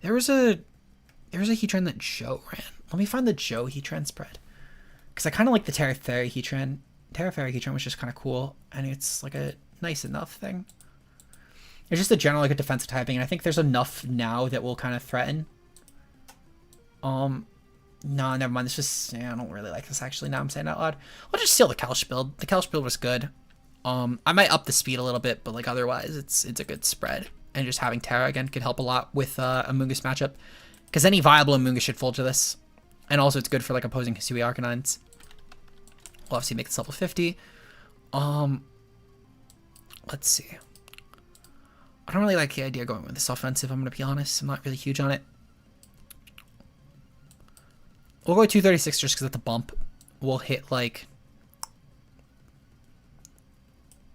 There was a Heatran that Joe ran. Let me find the Joe Heatran spread. Because I kind of like the Terra Fairy Heatran. Terra Fairy Heatran was just kind of cool. And it's like a nice enough thing. It's just a general good defensive typing. And I think there's enough now that will kind of threaten. No, never mind. This was... Yeah, I don't really like this actually. Now I'm saying it out loud. I'll just steal the Kelsh build. The Kelsh build was good. I might up the speed a little bit. But like otherwise, it's a good spread. And just having Terra again could help a lot with Amoonguss matchup. Because any viable Amoonguss should fold to this. And also it's good for like opposing Hisui Arcanines. We'll obviously make this level 50. Let's see. I don't really like the idea of going with this offensive, I'm going to be honest. I'm not really huge on it. We'll go 236 just because at the bump. We'll hit like...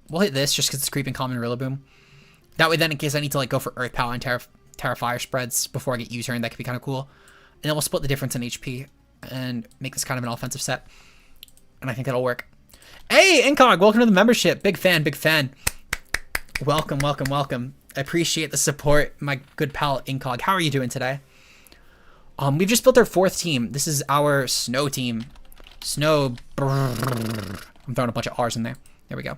We'll hit this just because it's creeping common Rillaboom. That way then in case I need to like go for Earth Power and Terra Fire spreads before I get U-turn, that could be kind of cool. And then we'll split the difference in HP and make this kind of an offensive set. And I think that'll work. Hey, Incog, welcome to the membership. Big fan, big fan. Welcome, welcome, welcome. I appreciate the support, my good pal Incog. How are you doing today? We've just built our 4th team. This is our Snow team. Snow. Brrr. I'm throwing a bunch of R's in there. There we go.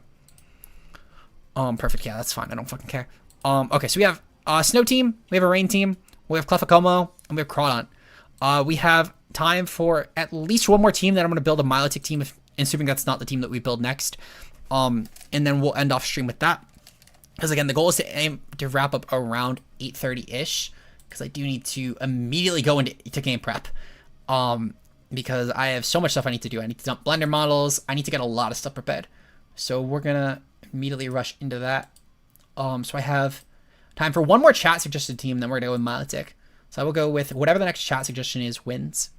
Perfect. Yeah, that's fine. I don't fucking care. Okay, so we have Snow team. We have a Rain team. We have Clefaicomo, and we have Crawdont. We have time for at least one more team that I'm going to build a Milotic team, assuming that's not the team that we build next. And then we'll end off stream with that. Because again, the goal is to aim to wrap up around 8:30-ish. Because I do need to immediately go into game prep. Because I have so much stuff I need to do. I need to dump Blender models. I need to get a lot of stuff prepared. So we're going to immediately rush into that. So I have time for one more chat suggested team, then we're going to go with Milotic. So I will go with whatever the next chat suggestion is wins.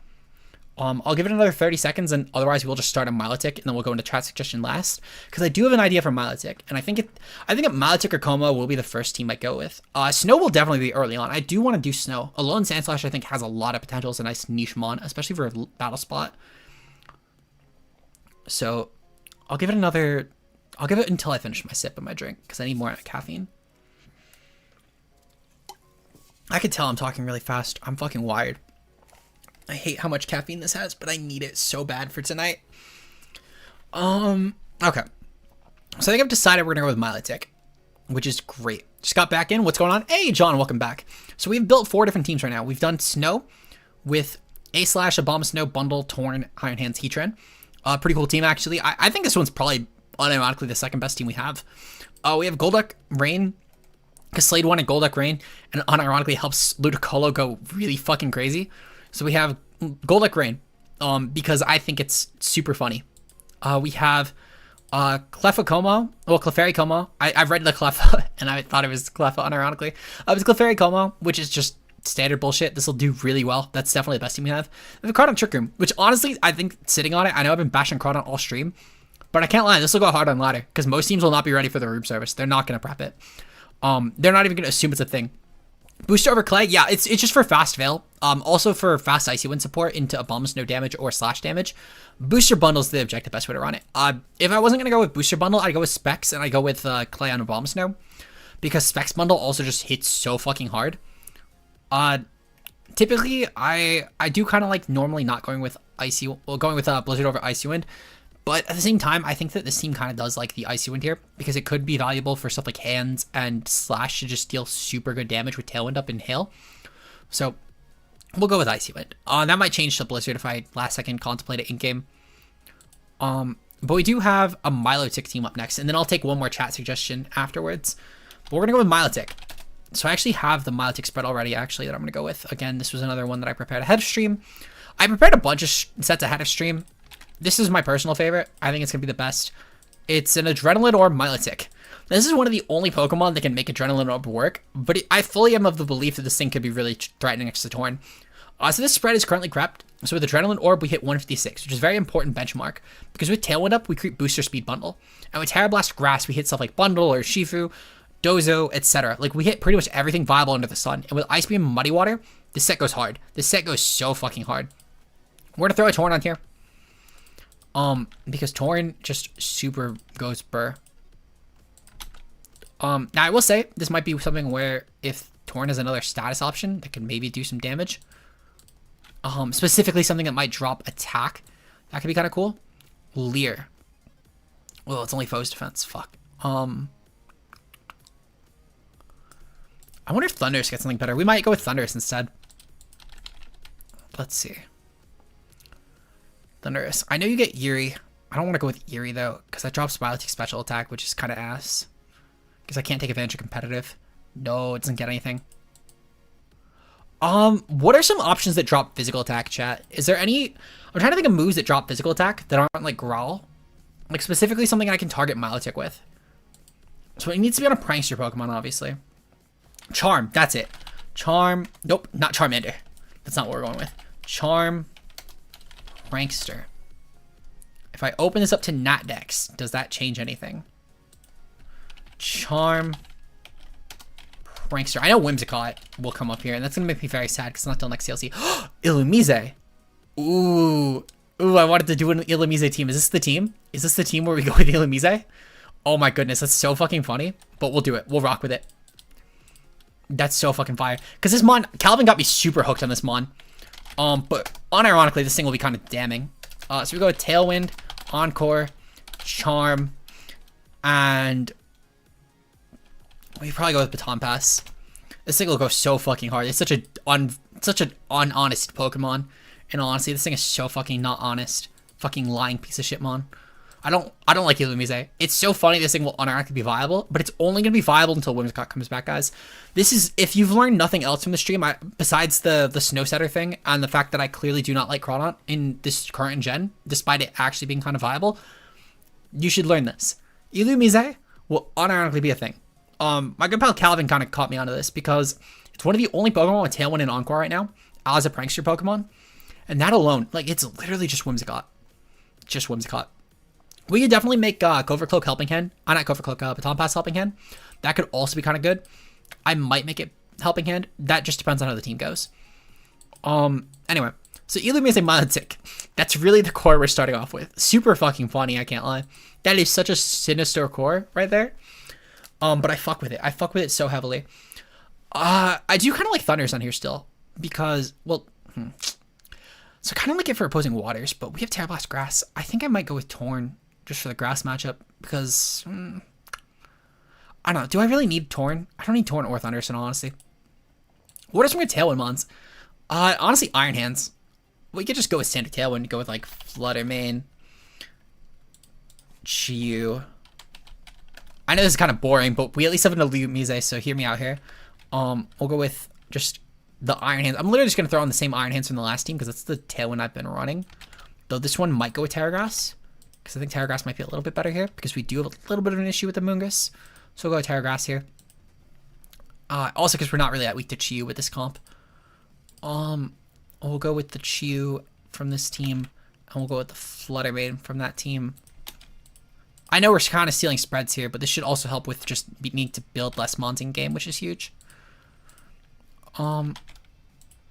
I'll give it another 30 seconds, and otherwise we'll just start a Milotic, and then we'll go into chat suggestion last. Because I do have an idea for Milotic, and I think Milotic or Como will be the first team I go with. Snow will definitely be early on. I do want to do Snow. Alolan Sandslash I think has a lot of potential. It's a nice niche mon, especially for a battle spot. So I'll give it until I finish my sip of my drink, because I need more caffeine. I can tell I'm talking really fast. I'm fucking wired. I hate how much caffeine this has, but I need it so bad for tonight. Okay. So I think I've decided we're gonna go with Milotic, which is great. Just got back in. What's going on? Hey, John, welcome back. So we've built 4 different teams right now. We've done Snow with A/, Abomasnow, Bundle, Torn, Iron Hands, Heatran. Pretty cool team, actually. I think this one's probably unironically the second best team we have. We have Golduck, Rain, because Slade won a Golduck Rain, and unironically helps Ludicolo go really fucking crazy. So we have Golduck Rain, because I think it's super funny. We have Clefaicomo, well, Clefairy I've read the Clef, and I thought it was Clef unironically. It was Clefairy, which is just standard bullshit. This will do really well. That's definitely the best team we have. We have Crawdont Trick Room, which honestly, I think sitting on it, I know I've been bashing Crawdont all stream, but I can't lie, this will go hard on ladder, because most teams will not be ready for the room service. They're not going to prep it. They're not even going to assume it's a thing. Booster over Clay, yeah, it's just for fast Veil. Also for fast Icy Wind support into Abomasnow damage or slash damage. Booster Bundle's the objective best way to run it. If I wasn't going to go with Booster Bundle, I'd go with Specs, and I'd go with Clay on Abomasnow. Because Specs Bundle also just hits so fucking hard. Typically, I do kind of like normally not going with going with Blizzard over Icy Wind. But at the same time, I think that this team kind of does like the Icy Wind here, because it could be valuable for stuff like Hands and Slash to just deal super good damage with Tailwind up in Hail. So we'll go with Icy Wind. That might change to Blizzard if I last second contemplate it in game. But we do have a Milotic team up next, and then I'll take one more chat suggestion afterwards. But we're gonna go with Milotic. So I actually have the Milotic spread already, actually, that I'm gonna go with. Again, this was another one that I prepared ahead of stream. I prepared a bunch of sets ahead of stream. This is my personal favorite. I think it's gonna be the best. It's an Adrenaline Orb Milotic. This is one of the only Pokemon that can make Adrenaline Orb work, but I fully am of the belief that this thing could be really threatening next to Torn. So this spread is currently crept. So with Adrenaline Orb, we hit 156, which is a very important benchmark, because with Tailwind up, we create Booster Speed Bundle. And with Terra Blast Grass, we hit stuff like Bundle or Shifu, Dozo, etc. Like, we hit pretty much everything viable under the sun. And with Ice Beam and Muddy Water, this set goes hard. This set goes so fucking hard. We're gonna throw a Torn on here. Because Torn just super goes burr. Now I will say, this might be something where if Torn has another status option that could maybe do some damage, specifically something that might drop attack, that could be kind of cool. Leer. Well, it's only foes defense. Fuck. I wonder if Thundurus gets something better. We might go with Thundurus instead. Let's see. Thundurus. I know you get Eerie. I don't want to go with Eerie though, because that drops Milotic special attack, which is kind of ass. Because I can't take advantage of competitive. No, it doesn't get anything. What are some options that drop physical attack, chat? Is there any... I'm trying to think of moves that drop physical attack that aren't like Growl. Like specifically something I can target Milotic with. So it needs to be on a Prankster Pokemon, obviously. Charm, that's it. Charm, nope, not Charmander. That's not what we're going with. Charm, Prankster. If I open this up to Natdex, does that change anything? Charm, Prankster. I know Whimsicott will come up here, and that's going to make me very sad because it's not till next CLC. Illumise. Ooh, I wanted to do an Illumise team. Is this the team? Is this the team where we go with Illumise? Oh my goodness, that's so fucking funny. But we'll do it. We'll rock with it. That's so fucking fire. Because this Mon, Calvin got me super hooked on this Mon. But unironically, this thing will be kind of damning. So we go with Tailwind, Encore, Charm, and we probably go with Baton Pass. This thing will go so fucking hard. It's such an unhonest Pokemon. In all honesty, this thing is so fucking not honest. Fucking lying piece of shit, Mon. I don't like Illumise. It's so funny this thing will unironically be viable, but it's only going to be viable until Whimsicott comes back, guys. This is, if you've learned nothing else from the stream, besides the Snow Setter thing, and the fact that I clearly do not like Crawdaunt in this current gen, despite it actually being kind of viable, you should learn this. Illumise will unironically be a thing. My good pal Calvin kind of caught me onto this, because it's one of the only Pokemon with Tailwind and Encore right now, as a Prankster Pokemon. And that alone, like, it's literally just Whimsicott. Just Whimsicott. We could definitely make Covercloak Helping Hand. Not Covercloak, Baton Pass Helping Hand. That could also be kind of good. I might make it Helping Hand. That just depends on how the team goes. Anyway, so Illumise Milotic. That's really the core we're starting off with. Super fucking funny, I can't lie. That is such a sinister core right there. But I fuck with it. I fuck with it so heavily. I do kind of like Thunders on here still. Because, well... So kind of like it for opposing waters, but we have Terra Blast Grass. I think I might go with Torn just for the grass matchup because I don't know. Do I really need Torn? I don't need Torn or Thunders in all honesty. What are some good Tailwind mons? Honestly, Iron Hands. We could just go with standard Tailwind. Go with like Flutter Mane, Chiyu. I know this is kind of boring, but we at least have an Illumise, so hear me out here. We'll go with just the Iron Hands. I'm literally just going to throw on the same Iron Hands from the last team because that's the Tailwind I've been running. Though this one might go with Terragrass because I think Terragrass might be a little bit better here because we do have a little bit of an issue with the Moongus. So we'll go with Terragrass here. Also because we're not really that weak to Chiyu with this comp. We'll go with the Chiyu from this team and we'll go with the Flutter Mane from that team. I know we're kind of stealing spreads here, but this should also help with just needing to build less mons in game, which is huge.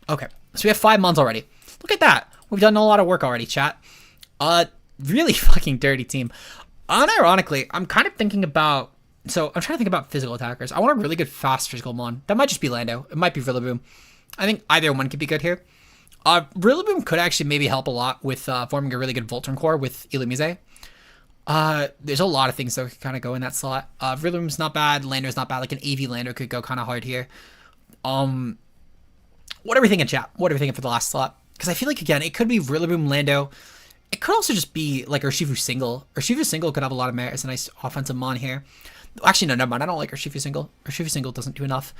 Okay, so we have 5 mons already. Look at that. We've done a lot of work already, chat. Really fucking dirty team. Unironically, I'm kind of thinking about... So, I'm trying to think about physical attackers. I want a really good fast physical mon. That might just be Lando. It might be Rillaboom. I think either one could be good here. Rillaboom could actually maybe help a lot with forming a really good Voltron core with Illumise. There's a lot of things that could kind of go in that slot. Rillaboom's not bad. Lando's not bad. Like an AV Lando could go kind of hard here. What are we thinking, chat? What are we thinking for the last slot? Because I feel like, again, it could be Rillaboom, Lando. it could also just be like Urshifu single. Urshifu single could have a lot of merit as a nice offensive mon here. Actually, no, never mind. I don't like Urshifu single. Urshifu single doesn't do enough.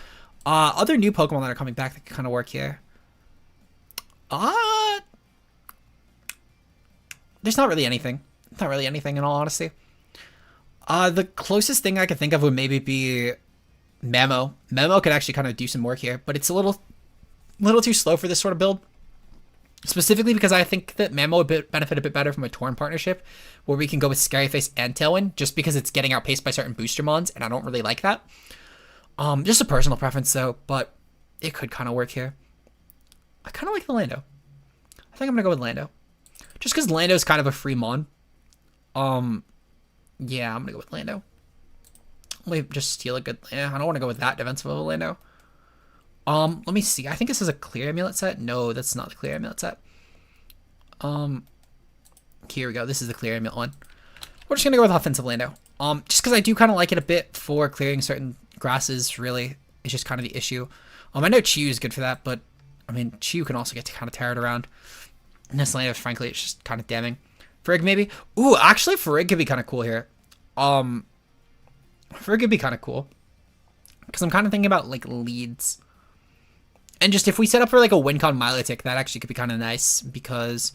Other new Pokemon that are coming back that can kind of work here. There's not really anything. Not really anything in all honesty. The closest thing I could think of would maybe be Mamo. Mamo could actually kind of do some work here, but it's a little too slow for this sort of build. Specifically because I think that Mamo would benefit a bit better from a Torn partnership, where we can go with Scary Face and Tailwind, just because it's getting outpaced by certain booster mons, and I don't really like that. Just a personal preference though, but it could kind of work here. I kind of like the Lando. I think I'm gonna go with Lando, just because Lando is kind of a free mon. Yeah, I'm gonna go with Lando. Let me just steal a good. I don't want to go with that defensive of a Lando. Let me see. I think this is a clear amulet set. No, that's not the clear amulet set. Here we go. This is the clear amulet one. We're just gonna go with offensive Lando. Just because I do kind of like it a bit for clearing certain grasses. Really, it's just kind of the issue. I know Chew is good for that, but I mean Chew can also get to kind of tear it around. And this Lando, frankly, it's just kind of damning. Frigg maybe. Ooh, actually, Frigg could be kind of cool here. Frigg could be kind of cool because I'm kind of thinking about like leads. And just if we set up for like a Wincon Milotic, that actually could be kind of nice because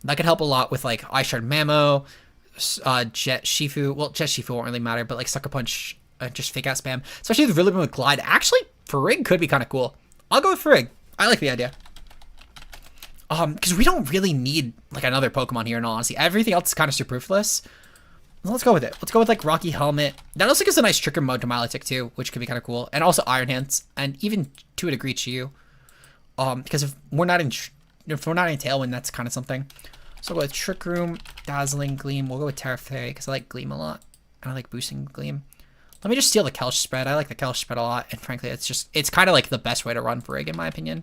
that could help a lot with like Ice Shard Mamo, Jet Shifu. Well, Jet Shifu won't really matter, but like Sucker Punch, just fake out spam. Especially with Rillaboom with Glide. Actually, Frigg could be kind of cool. I'll go with Frigg. I like the idea. Because we don't really need like another Pokemon here in all honesty. Everything else is kind of superfluous. Let's go with it. Let's go with like Rocky Helmet. That also gives a nice trigger mode to Milotic too, which could be kind of cool. And also Iron Hands, and even to a degree Chew. Because if we're not in Tailwind, that's kind of something. So we'll go with Trick Room, Dazzling Gleam. We'll go with Terra Fairy because I like Gleam a lot. And I like boosting Gleam. Let me just steal the Kelch spread. I like the Kelch spread a lot, and frankly, it's kind of like the best way to run Frigg in my opinion.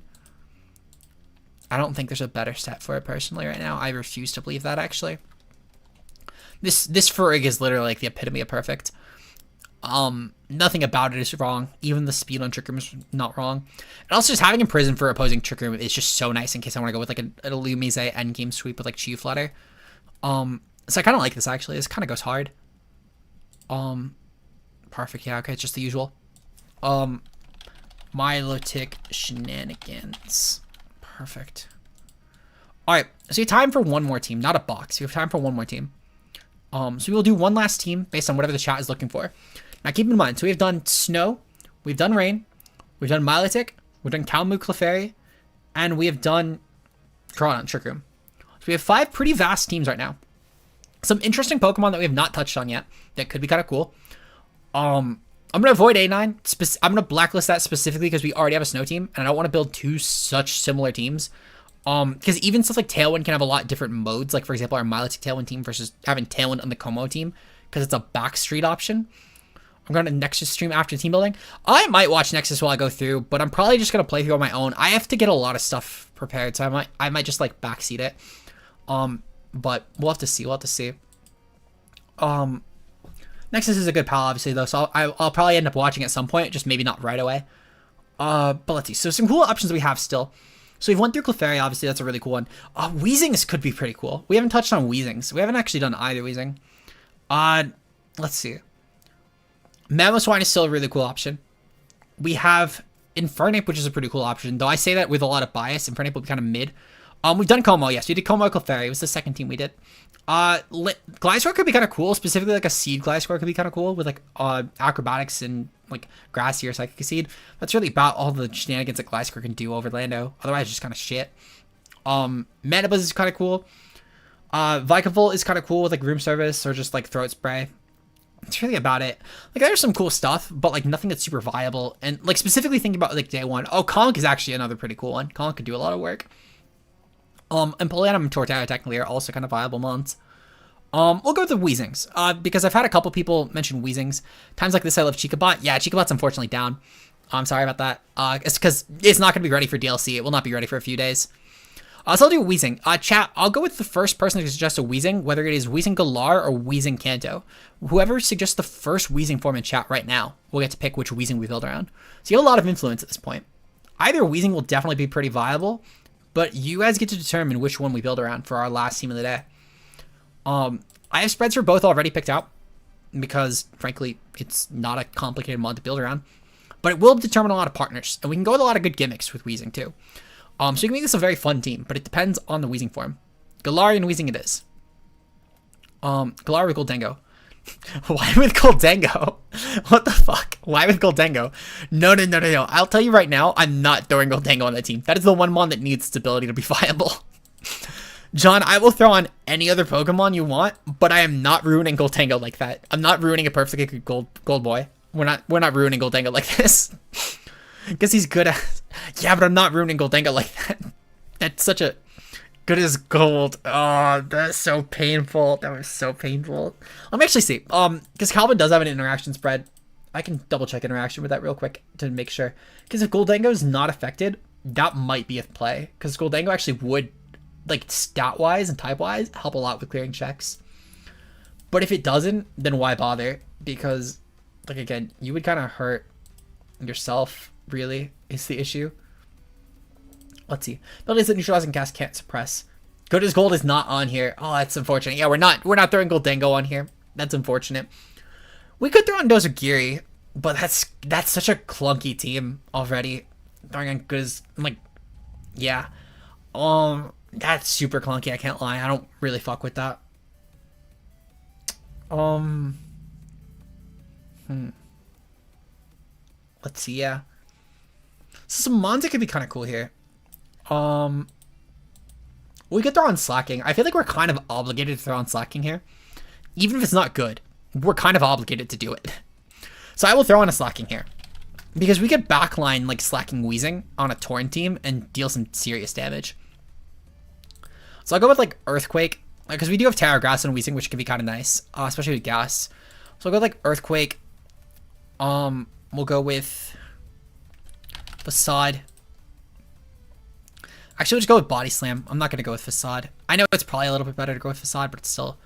I don't think there's a better set for it personally right now. I refuse to believe that actually. This Frigg is literally like the epitome of perfect. Nothing about it is wrong. Even the speed on Trick Room is not wrong. And also just having Imprison for opposing Trick Room is just so nice in case I want to go with like an Illumise endgame sweep with like Chew Flutter. So I kind of like this actually. This kind of goes hard. Perfect. Yeah, okay, it's just the usual. Milotic shenanigans. Perfect. Alright, so we have time for one more team. Not a box. We have time for one more team. So we will do one last team based on whatever the chat is looking for. Now keep in mind, so we have done Snow, we've done Rain, we've done Milotic, we've done Kalmu Clefairy, and we have done Groudon Trick Room. So we have 5 pretty vast teams right now. Some interesting Pokemon that we have not touched on yet that could be kind of cool. I'm going to avoid A9. I'm going to blacklist that specifically because we already have a Snow team, and I don't want to build 2 such similar teams. Because even stuff like Tailwind can have a lot of different modes. Like, for example, our Milotic Tailwind team versus having Tailwind on the Como team. Because it's a backstreet option. I'm going to Nexus stream after team building. I might watch Nexus while I go through. But I'm probably just going to play through on my own. I have to get a lot of stuff prepared. So I might just, like, backseat it. But we'll have to see. We'll have to see. Nexus is a good pal, obviously, though. So I'll probably end up watching at some point. Just maybe not right away. But let's see. So some cool options we have still. So we've went through Clefairy, obviously, that's a really cool one. Weezings could be pretty cool. We haven't touched on Weezings. We haven't actually done either Weezing. Let's see. Mamoswine is still a really cool option. We have Infernape, which is a pretty cool option. Though I say that with a lot of bias. Infernape will be kind of mid. We've done Como, yes. We did Como Clefairy. It was the second team we did. Gliscor could be kind of cool. Specifically, like a Seed Gliscor could be kind of cool. With, like, Acrobatics and, like, Grassy or Psychic Seed. That's really about all the shenanigans that Gliscor can do over Lando. Otherwise, it's just kind of shit. Manabuzz is kind of cool. Vikavolt is kind of cool with, like, Room Service or just, like, Throat Spray. That's really about it. Like, there's some cool stuff, but, like, nothing that's super viable. And, like, specifically thinking about, like, day one. Oh, Conk is actually another pretty cool one. Conk could do a lot of work. And Poleanum and Torterra technically are also kind of viable mons. We'll go with the Weezings, because I've had a couple people mention Weezings. Times like this, I love Chicabot. Yeah, Chicabot's unfortunately down. I'm sorry about that. It's because it's not going to be ready for DLC. It will not be ready for a few days. So I'll do a Weezing. Chat, I'll go with the first person to suggest a Weezing, whether it is Weezing Galar or Weezing Kanto. Whoever suggests the first Weezing form in chat right now will get to pick which Weezing we build around. So you have a lot of influence at this point. Either Weezing will definitely be pretty viable, but you guys get to determine which one we build around for our last team of the day. I have spreads for both already picked out because, frankly, it's not a complicated mod to build around. But it will determine a lot of partners, and we can go with a lot of good gimmicks with Weezing too. So you can make this a very fun team, but it depends on the Weezing form. Galarian Weezing it is. Galarian with Goldengo. Why with Goldengo? What the fuck? Why with Goldengo? No. I'll tell you right now, I'm not throwing Goldengo on that team. That is the one mon that needs stability to be viable. John, I will throw on any other Pokemon you want, but I am not ruining Goldengo like that. I'm not ruining a perfectly good gold boy. We're not ruining Goldengo like this. Because he's good at... Yeah, but I'm not ruining Goldengo like that. That's such a... Good as gold. Oh, that's so painful. That was so painful. Let me actually see. Because Calvin does have an interaction spread. I can double check interaction with that real quick to make sure. Because if Goldengo is not affected, that might be a play. Because Goldengo actually would, like, stat-wise and type-wise, help a lot with clearing checks. But if it doesn't, then why bother? Because... Like, again, you would kind of hurt yourself, really, is the issue. Let's see. Abilities that neutralize and cast can't suppress. Good as gold is not on here. Oh, that's unfortunate. Yeah, we're not throwing Goldengo on here. That's unfortunate. We could throw on Dozergiri, but that's such a clunky team already. Throwing on good as... I'm like, yeah. That's super clunky, I can't lie. I don't really fuck with that. Let's see, yeah. So some mons that could be kind of cool here. We could throw on Slacking. I feel like we're kind of obligated to throw on Slacking here. Even if it's not good, we're kind of obligated to do it. So I will throw on a Slacking here. Because we could backline like Slacking Weezing on a Torrent team and deal some serious damage. So I'll go with like Earthquake. Because we do have Terra Grass and Weezing, which can be kind of nice. Especially with Gas. So I'll go with like Earthquake. We'll go with Facade. Actually, we'll just go with Body Slam. I'm not going to go with Facade. I know it's probably a little bit better to go with Facade, but it's still...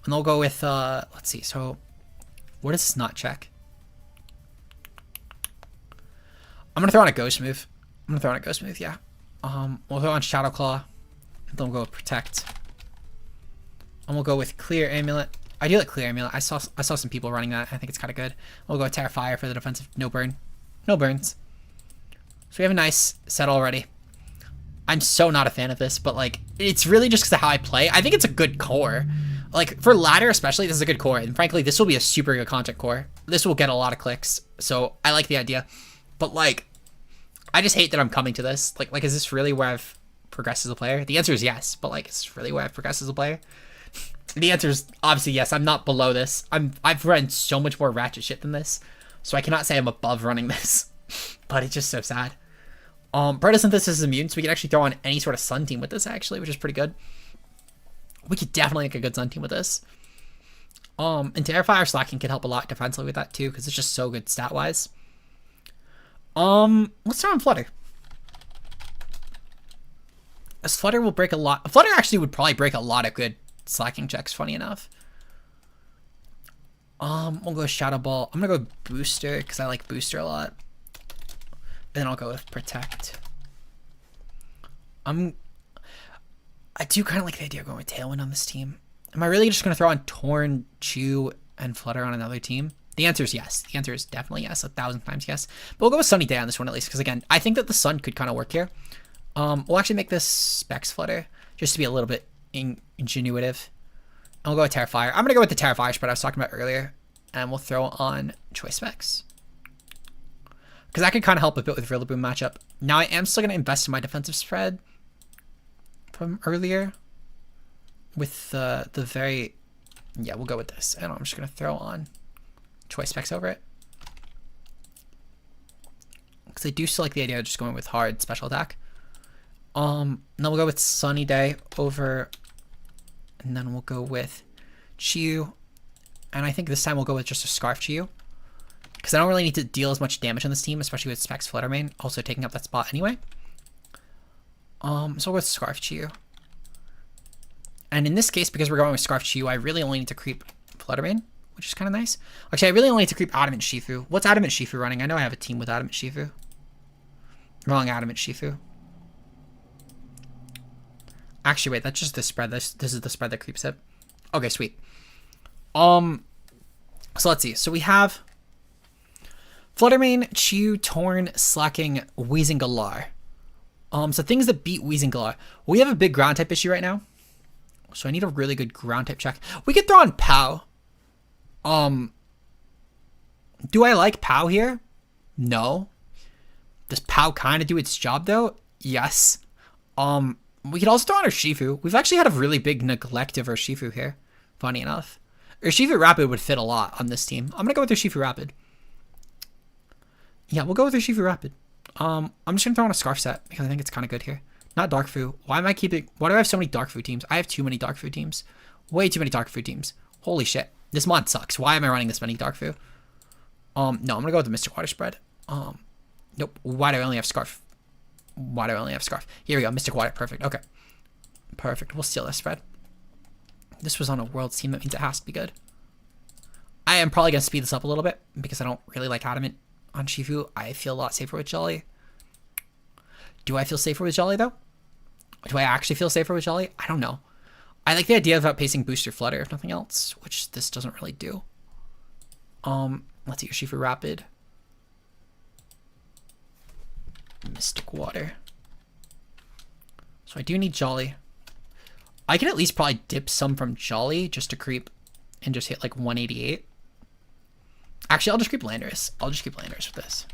And we'll go with, let's see. So, what does this not check? I'm going to throw on a Ghost move. Yeah. We'll throw on Shadow Claw. And then we'll go with Protect. And we'll go with Clear Amulet. I do like Clear Amulet. I saw some people running that. I think it's kind of good. We'll go with Terrifier for the defensive. No burn. No burns. So we have a nice set already. I'm so not a fan of this, but like, it's really just because of how I play. I think it's a good core. Like, for ladder especially, this is a good core. And frankly, this will be a super good content core. This will get a lot of clicks. So I like the idea. But like, I just hate that I'm coming to this. Like, is this really where I've progressed as a player? The answer is yes. But like, is this really where I've progressed as a player? The answer is obviously yes. I'm not below this. I've run so much more ratchet shit than this, so I cannot say I'm above running this. But it's just so sad. Protosynthesis is immune, so we can actually throw on any sort of Sun team with this actually, which is pretty good. We could definitely make a good Sun team with this. And Terrifier Slacking can help a lot defensively with that too, because it's just so good stat wise. Let's throw on Flutter. As Flutter will break a lot. Flutter actually would probably break a lot of good Slacking checks, funny enough. We'll go Shadow Ball. I'm gonna go Booster because I like Booster a lot. And then I'll go with Protect. I do kind of like the idea of going with Tailwind on this team. Am I really just gonna throw on Torn, Chew, and Flutter on another team? The answer is yes. The answer is definitely yes, 1,000 times yes. But we'll go with Sunny Day on this one at least, because again, I think that the Sun could kind of work here. We'll actually make this Specs Flutter just to be a little bit ingenuitive. I'll go with Terrifier. I'm gonna go with the Terrifier spread I was talking about earlier, and we'll throw on Choice Specs because that could kind of help a bit with Rillaboom matchup. Now I am still gonna invest in my defensive spread from earlier with the very we'll go with this, and I'm just gonna throw on Choice Specs over it because I do still like the idea of just going with hard special attack. Then we'll go with Sunny Day over, and then we'll go with Chew, and I think this time we'll go with just a Scarf Chew because I don't really need to deal as much damage on this team, especially with Specs Flutter Mane also taking up that spot anyway. So we'll go with Scarf Chew, and in this case, because we're going with Scarf Chew, I really only need to creep Flutter Mane, which is kind of nice. Actually, I really only need to creep Adamant Shifu. What's Adamant Shifu running? I know I have a team with Adamant Shifu. Wrong Adamant Shifu. Actually, wait, that's just the spread. This is the spread that creeps it. Okay, sweet. So let's see. So we have Fluttermane, Chew, Torn, Slacking, Wheezing Galar. So things that beat Wheezing Galar. We have a big ground type issue right now. So I need a really good ground type check. We could throw on Pow. Do I like Pow here? No. Does Pow kind of do its job though? Yes. We could also throw on Urshifu. We've actually had a really big neglect of Urshifu here. Funny enough. Urshifu Rapid would fit a lot on this team. I'm gonna go with Urshifu Rapid. Yeah, we'll go with Urshifu Rapid. I'm just gonna throw on a Scarf set because I think it's kind of good here. Not Darkfu. Why do I have so many Darkfu teams? I have too many Darkfu teams. Way too many Darkfu teams. Holy shit. This mod sucks. Why am I running this many Darkfu? No, I'm gonna go with the Mystic Water spread. Nope. Why do I only have Scarf? Why do I only have Scarf? Here we go. Mystic Water. Perfect. Okay. Perfect. We'll steal this spread. This was on a Worlds team. That means it has to be good. I am probably going to speed this up a little bit because I don't really like Adamant on Shifu. I feel a lot safer with Jolly. Do I feel safer with Jolly, though? Do I actually feel safer with Jolly? I don't know. I like the idea of outpacing Booster Flutter, if nothing else, which this doesn't really do. Let's see your Shifu Rapid. Mystic Water. So I do need Jolly. I can at least probably dip some from Jolly just to creep and just hit like 188. Actually, I'll just creep Landorus. I'll just keep Landorus with this.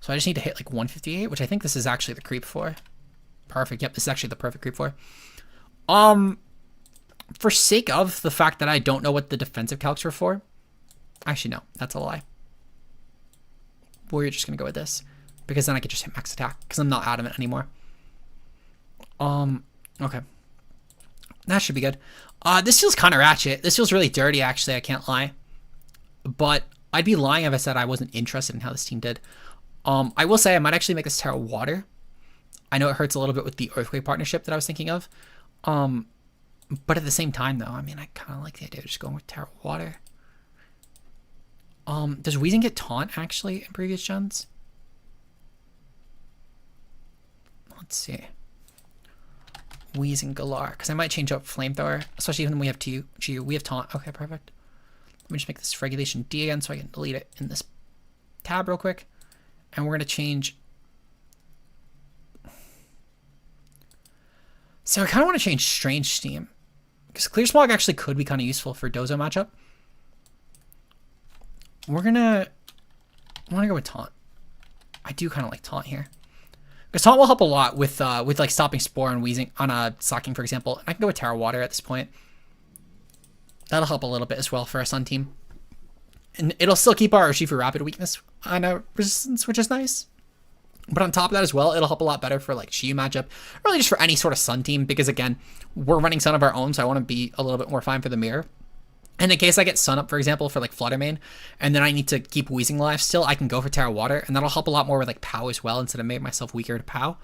So I just need to hit like 158, which I think this is actually the creep for. Perfect. Yep, this is actually the perfect creep for. For sake of the fact that I don't know what the defensive calcs are for. Actually, no, that's a lie. We're just going to go with this. Because then I could just hit max attack. Because I'm not Adamant anymore. Okay. That should be good. This feels kind of ratchet. This feels really dirty, actually. I can't lie. But I'd be lying if I said I wasn't interested in how this team did. I will say I might actually make this Terra Water. I know it hurts a little bit with the Earthquake partnership that I was thinking of. But at the same time, though, I mean, I kind of like the idea of just going with Terra Water. Does Weezing get Taunt, actually, in previous gens? Let's see. Weezing Galar, because I might change up Flamethrower, especially when we have Teal. We have Taunt. Okay, perfect. Let me just make this Regulation D again so I can delete it in this tab real quick. And we're going to change. So I kind of want to change Strange Steam, because Clear Smog actually could be kind of useful for Dozo matchup. We're going to go with Taunt. I do kind of like Taunt here. Because Taunt will help a lot with like stopping Spore and Weezing on Slacking, for example. And I can go with Terra Water at this point. That'll help a little bit as well for our Sun team. And it'll still keep our Urshifu Rapid weakness on a resistance, which is nice. But on top of that as well, it'll help a lot better for like Shiyu matchup. Really just for any sort of Sun team. Because again, we're running Sun of our own, so I want to be a little bit more fine for the mirror. And in case I get Sun up, for example, for like Fluttermane, and then I need to keep Weezing alive still, I can go for Terra Water, and that'll help a lot more with like Pow as well, instead of making myself weaker to Pow.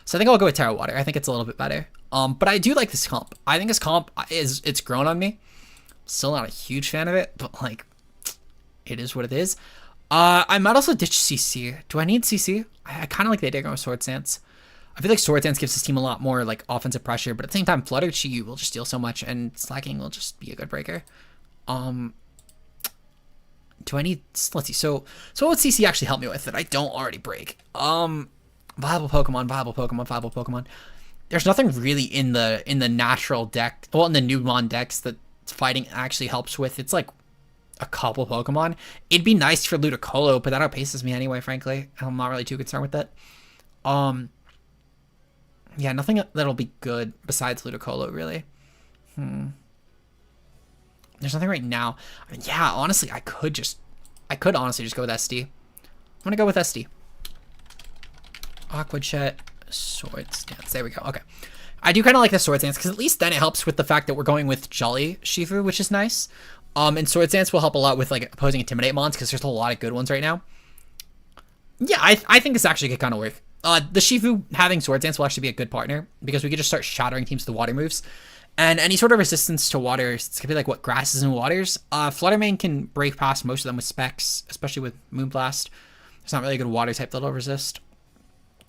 So I think I'll go with Terra Water. I think it's a little bit better. But I do like this comp. I think this comp it's grown on me. Still not a huge fan of it, but like, it is what it is. I might also ditch CC. Do I need CC? I kind of like the idea of going with Sword Stance. I feel like Sword Stance gives this team a lot more like offensive pressure, but at the same time, Flutter Chi will just deal so much, and Slacking will just be a good breaker. Do I need, let's see, so what would CC actually help me with that I don't already break? Viable Pokemon. There's nothing really in the natural deck, well, in the new mon decks that fighting actually helps with. It's like a couple Pokemon. It'd be nice for Ludicolo, but that outpaces me anyway, frankly. I'm not really too concerned with that. Yeah, nothing that'll be good besides Ludicolo, really. There's nothing right now. I mean, yeah, honestly, I could honestly just go with SD. I'm gonna go with SD. Aqua Jet, Sword Stance. There we go. Okay. I do kind of like the Sword Stance because at least then it helps with the fact that we're going with Jolly Shifu, which is nice. And Sword Stance will help a lot with like opposing Intimidate mons because there's a lot of good ones right now. Yeah, I think this actually could kind of work. The Shifu having Sword Stance will actually be a good partner because we could just start shattering teams with the water moves. And any sort of resistance to water, it's gonna be like what, grasses and waters. Fluttermane can break past most of them with specs, especially with Moonblast. There's not really a good water type that'll resist.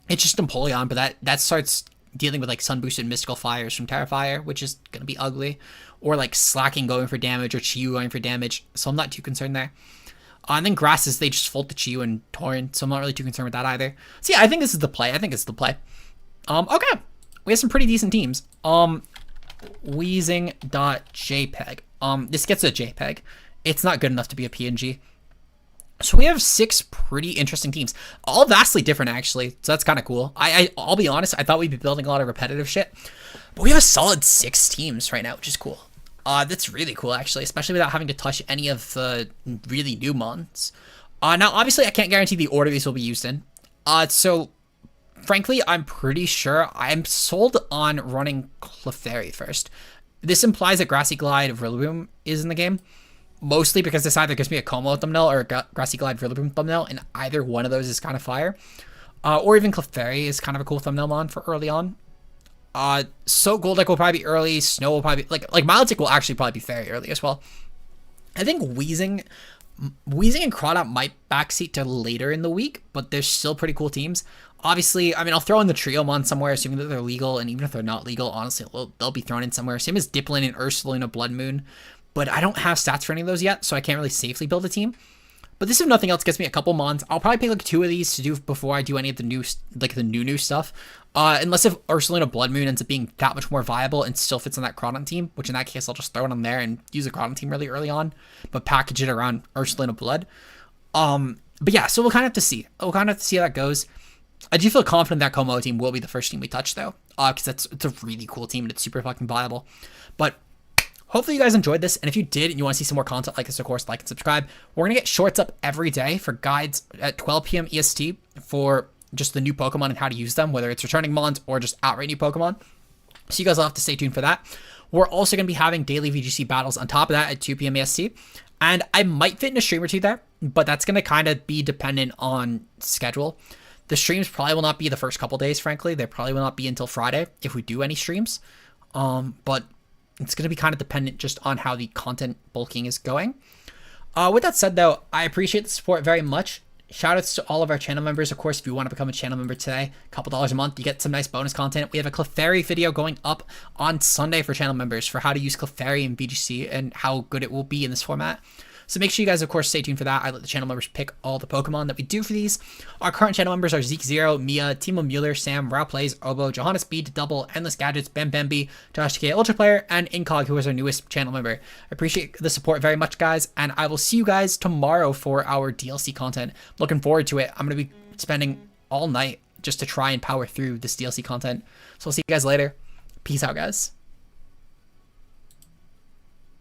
It's just Empoleon, but that starts dealing with like sun boosted mystical fires from Terrifier, which is gonna be ugly, or like Slacking going for damage or Chiyu going for damage. So I'm not too concerned there. And then grasses, they just fold to Chiyu and Torrent, so I'm not really too concerned with that either. So yeah, I think this is the play. Okay, we have some pretty decent teams. Wheezing.jpg. This gets a JPEG. It's not good enough to be a PNG. So we have 6 pretty interesting teams, all vastly different actually. So that's kind of cool. I'll be honest, I thought we'd be building a lot of repetitive shit, but we have a solid 6 teams right now, which is cool. That's really cool actually, especially without having to touch any of the really new mons. Now obviously I can't guarantee the order these will be used in. So frankly, I'm pretty sure I'm sold on running Clefairy first. This implies that Grassy Glide Rillaboom is in the game, mostly because this either gives me a Como thumbnail or a Grassy Glide Rillaboom thumbnail, and either one of those is kind of fire. Or even Clefairy is kind of a cool thumbnail mon for early on. So Golduck will probably be early, Snow will probably be, like Milotic will actually probably be very early as well. I think Wheezing and Crawdaunt might backseat to later in the week, but they're still pretty cool teams. Obviously, I mean, I'll throw in the Trio mon somewhere, assuming that they're legal, and even if they're not legal, honestly, they'll be thrown in somewhere. Same as Dipplin and Ursaluna Blood Moon, but I don't have stats for any of those yet, so I can't really safely build a team. But this, if nothing else, gets me a couple mons. I'll probably pick like 2 of these to do before I do any of the new, like the new stuff. Unless if Ursaluna Blood Moon ends up being that much more viable and still fits on that Crawdaunt team, which in that case I'll just throw it on there and use a Crawdaunt team really early on, but package it around Ursaluna Blood. But yeah, so we'll kind of have to see. We'll kind of have to see how that goes. I do feel confident that Como team will be the first team we touch though, because it's a really cool team and it's super fucking viable. But hopefully you guys enjoyed this, and if you did and you want to see some more content like this, of course, like and subscribe. We're going to get shorts up every day for guides at 12 p.m. EST for just the new Pokemon and how to use them, whether it's returning mons or just outright new Pokemon. So you guys will have to stay tuned for that. We're also going to be having daily VGC battles on top of that at 2 p.m. EST, and I might fit in a stream or two there, but that's going to kind of be dependent on schedule. The streams probably will not be the first couple days, frankly. They probably will not be until Friday if we do any streams. But it's going to be kind of dependent just on how the content bulking is going. With that said, though, I appreciate the support very much. Shoutouts to all of our channel members. Of course, if you want to become a channel member today, a couple dollars a month, you get some nice bonus content. We have a Clefairy video going up on Sunday for channel members for how to use Clefairy in VGC and how good it will be in this format. So make sure you guys, of course, stay tuned for that. I let the channel members pick all the Pokemon that we do for these. Our current channel members are Zeke Zero, Mia, Timo Mueller, Sam, Rao Plays, Obo, Johannes Speed, Double, Endless Gadgets, Bam Bambi, Josh TK Ultra Player, and Incog, who is our newest channel member. I appreciate the support very much, guys, and I will see you guys tomorrow for our DLC content. Looking forward to it. I'm going to be spending all night just to try and power through this DLC content. So I'll see you guys later. Peace out, guys.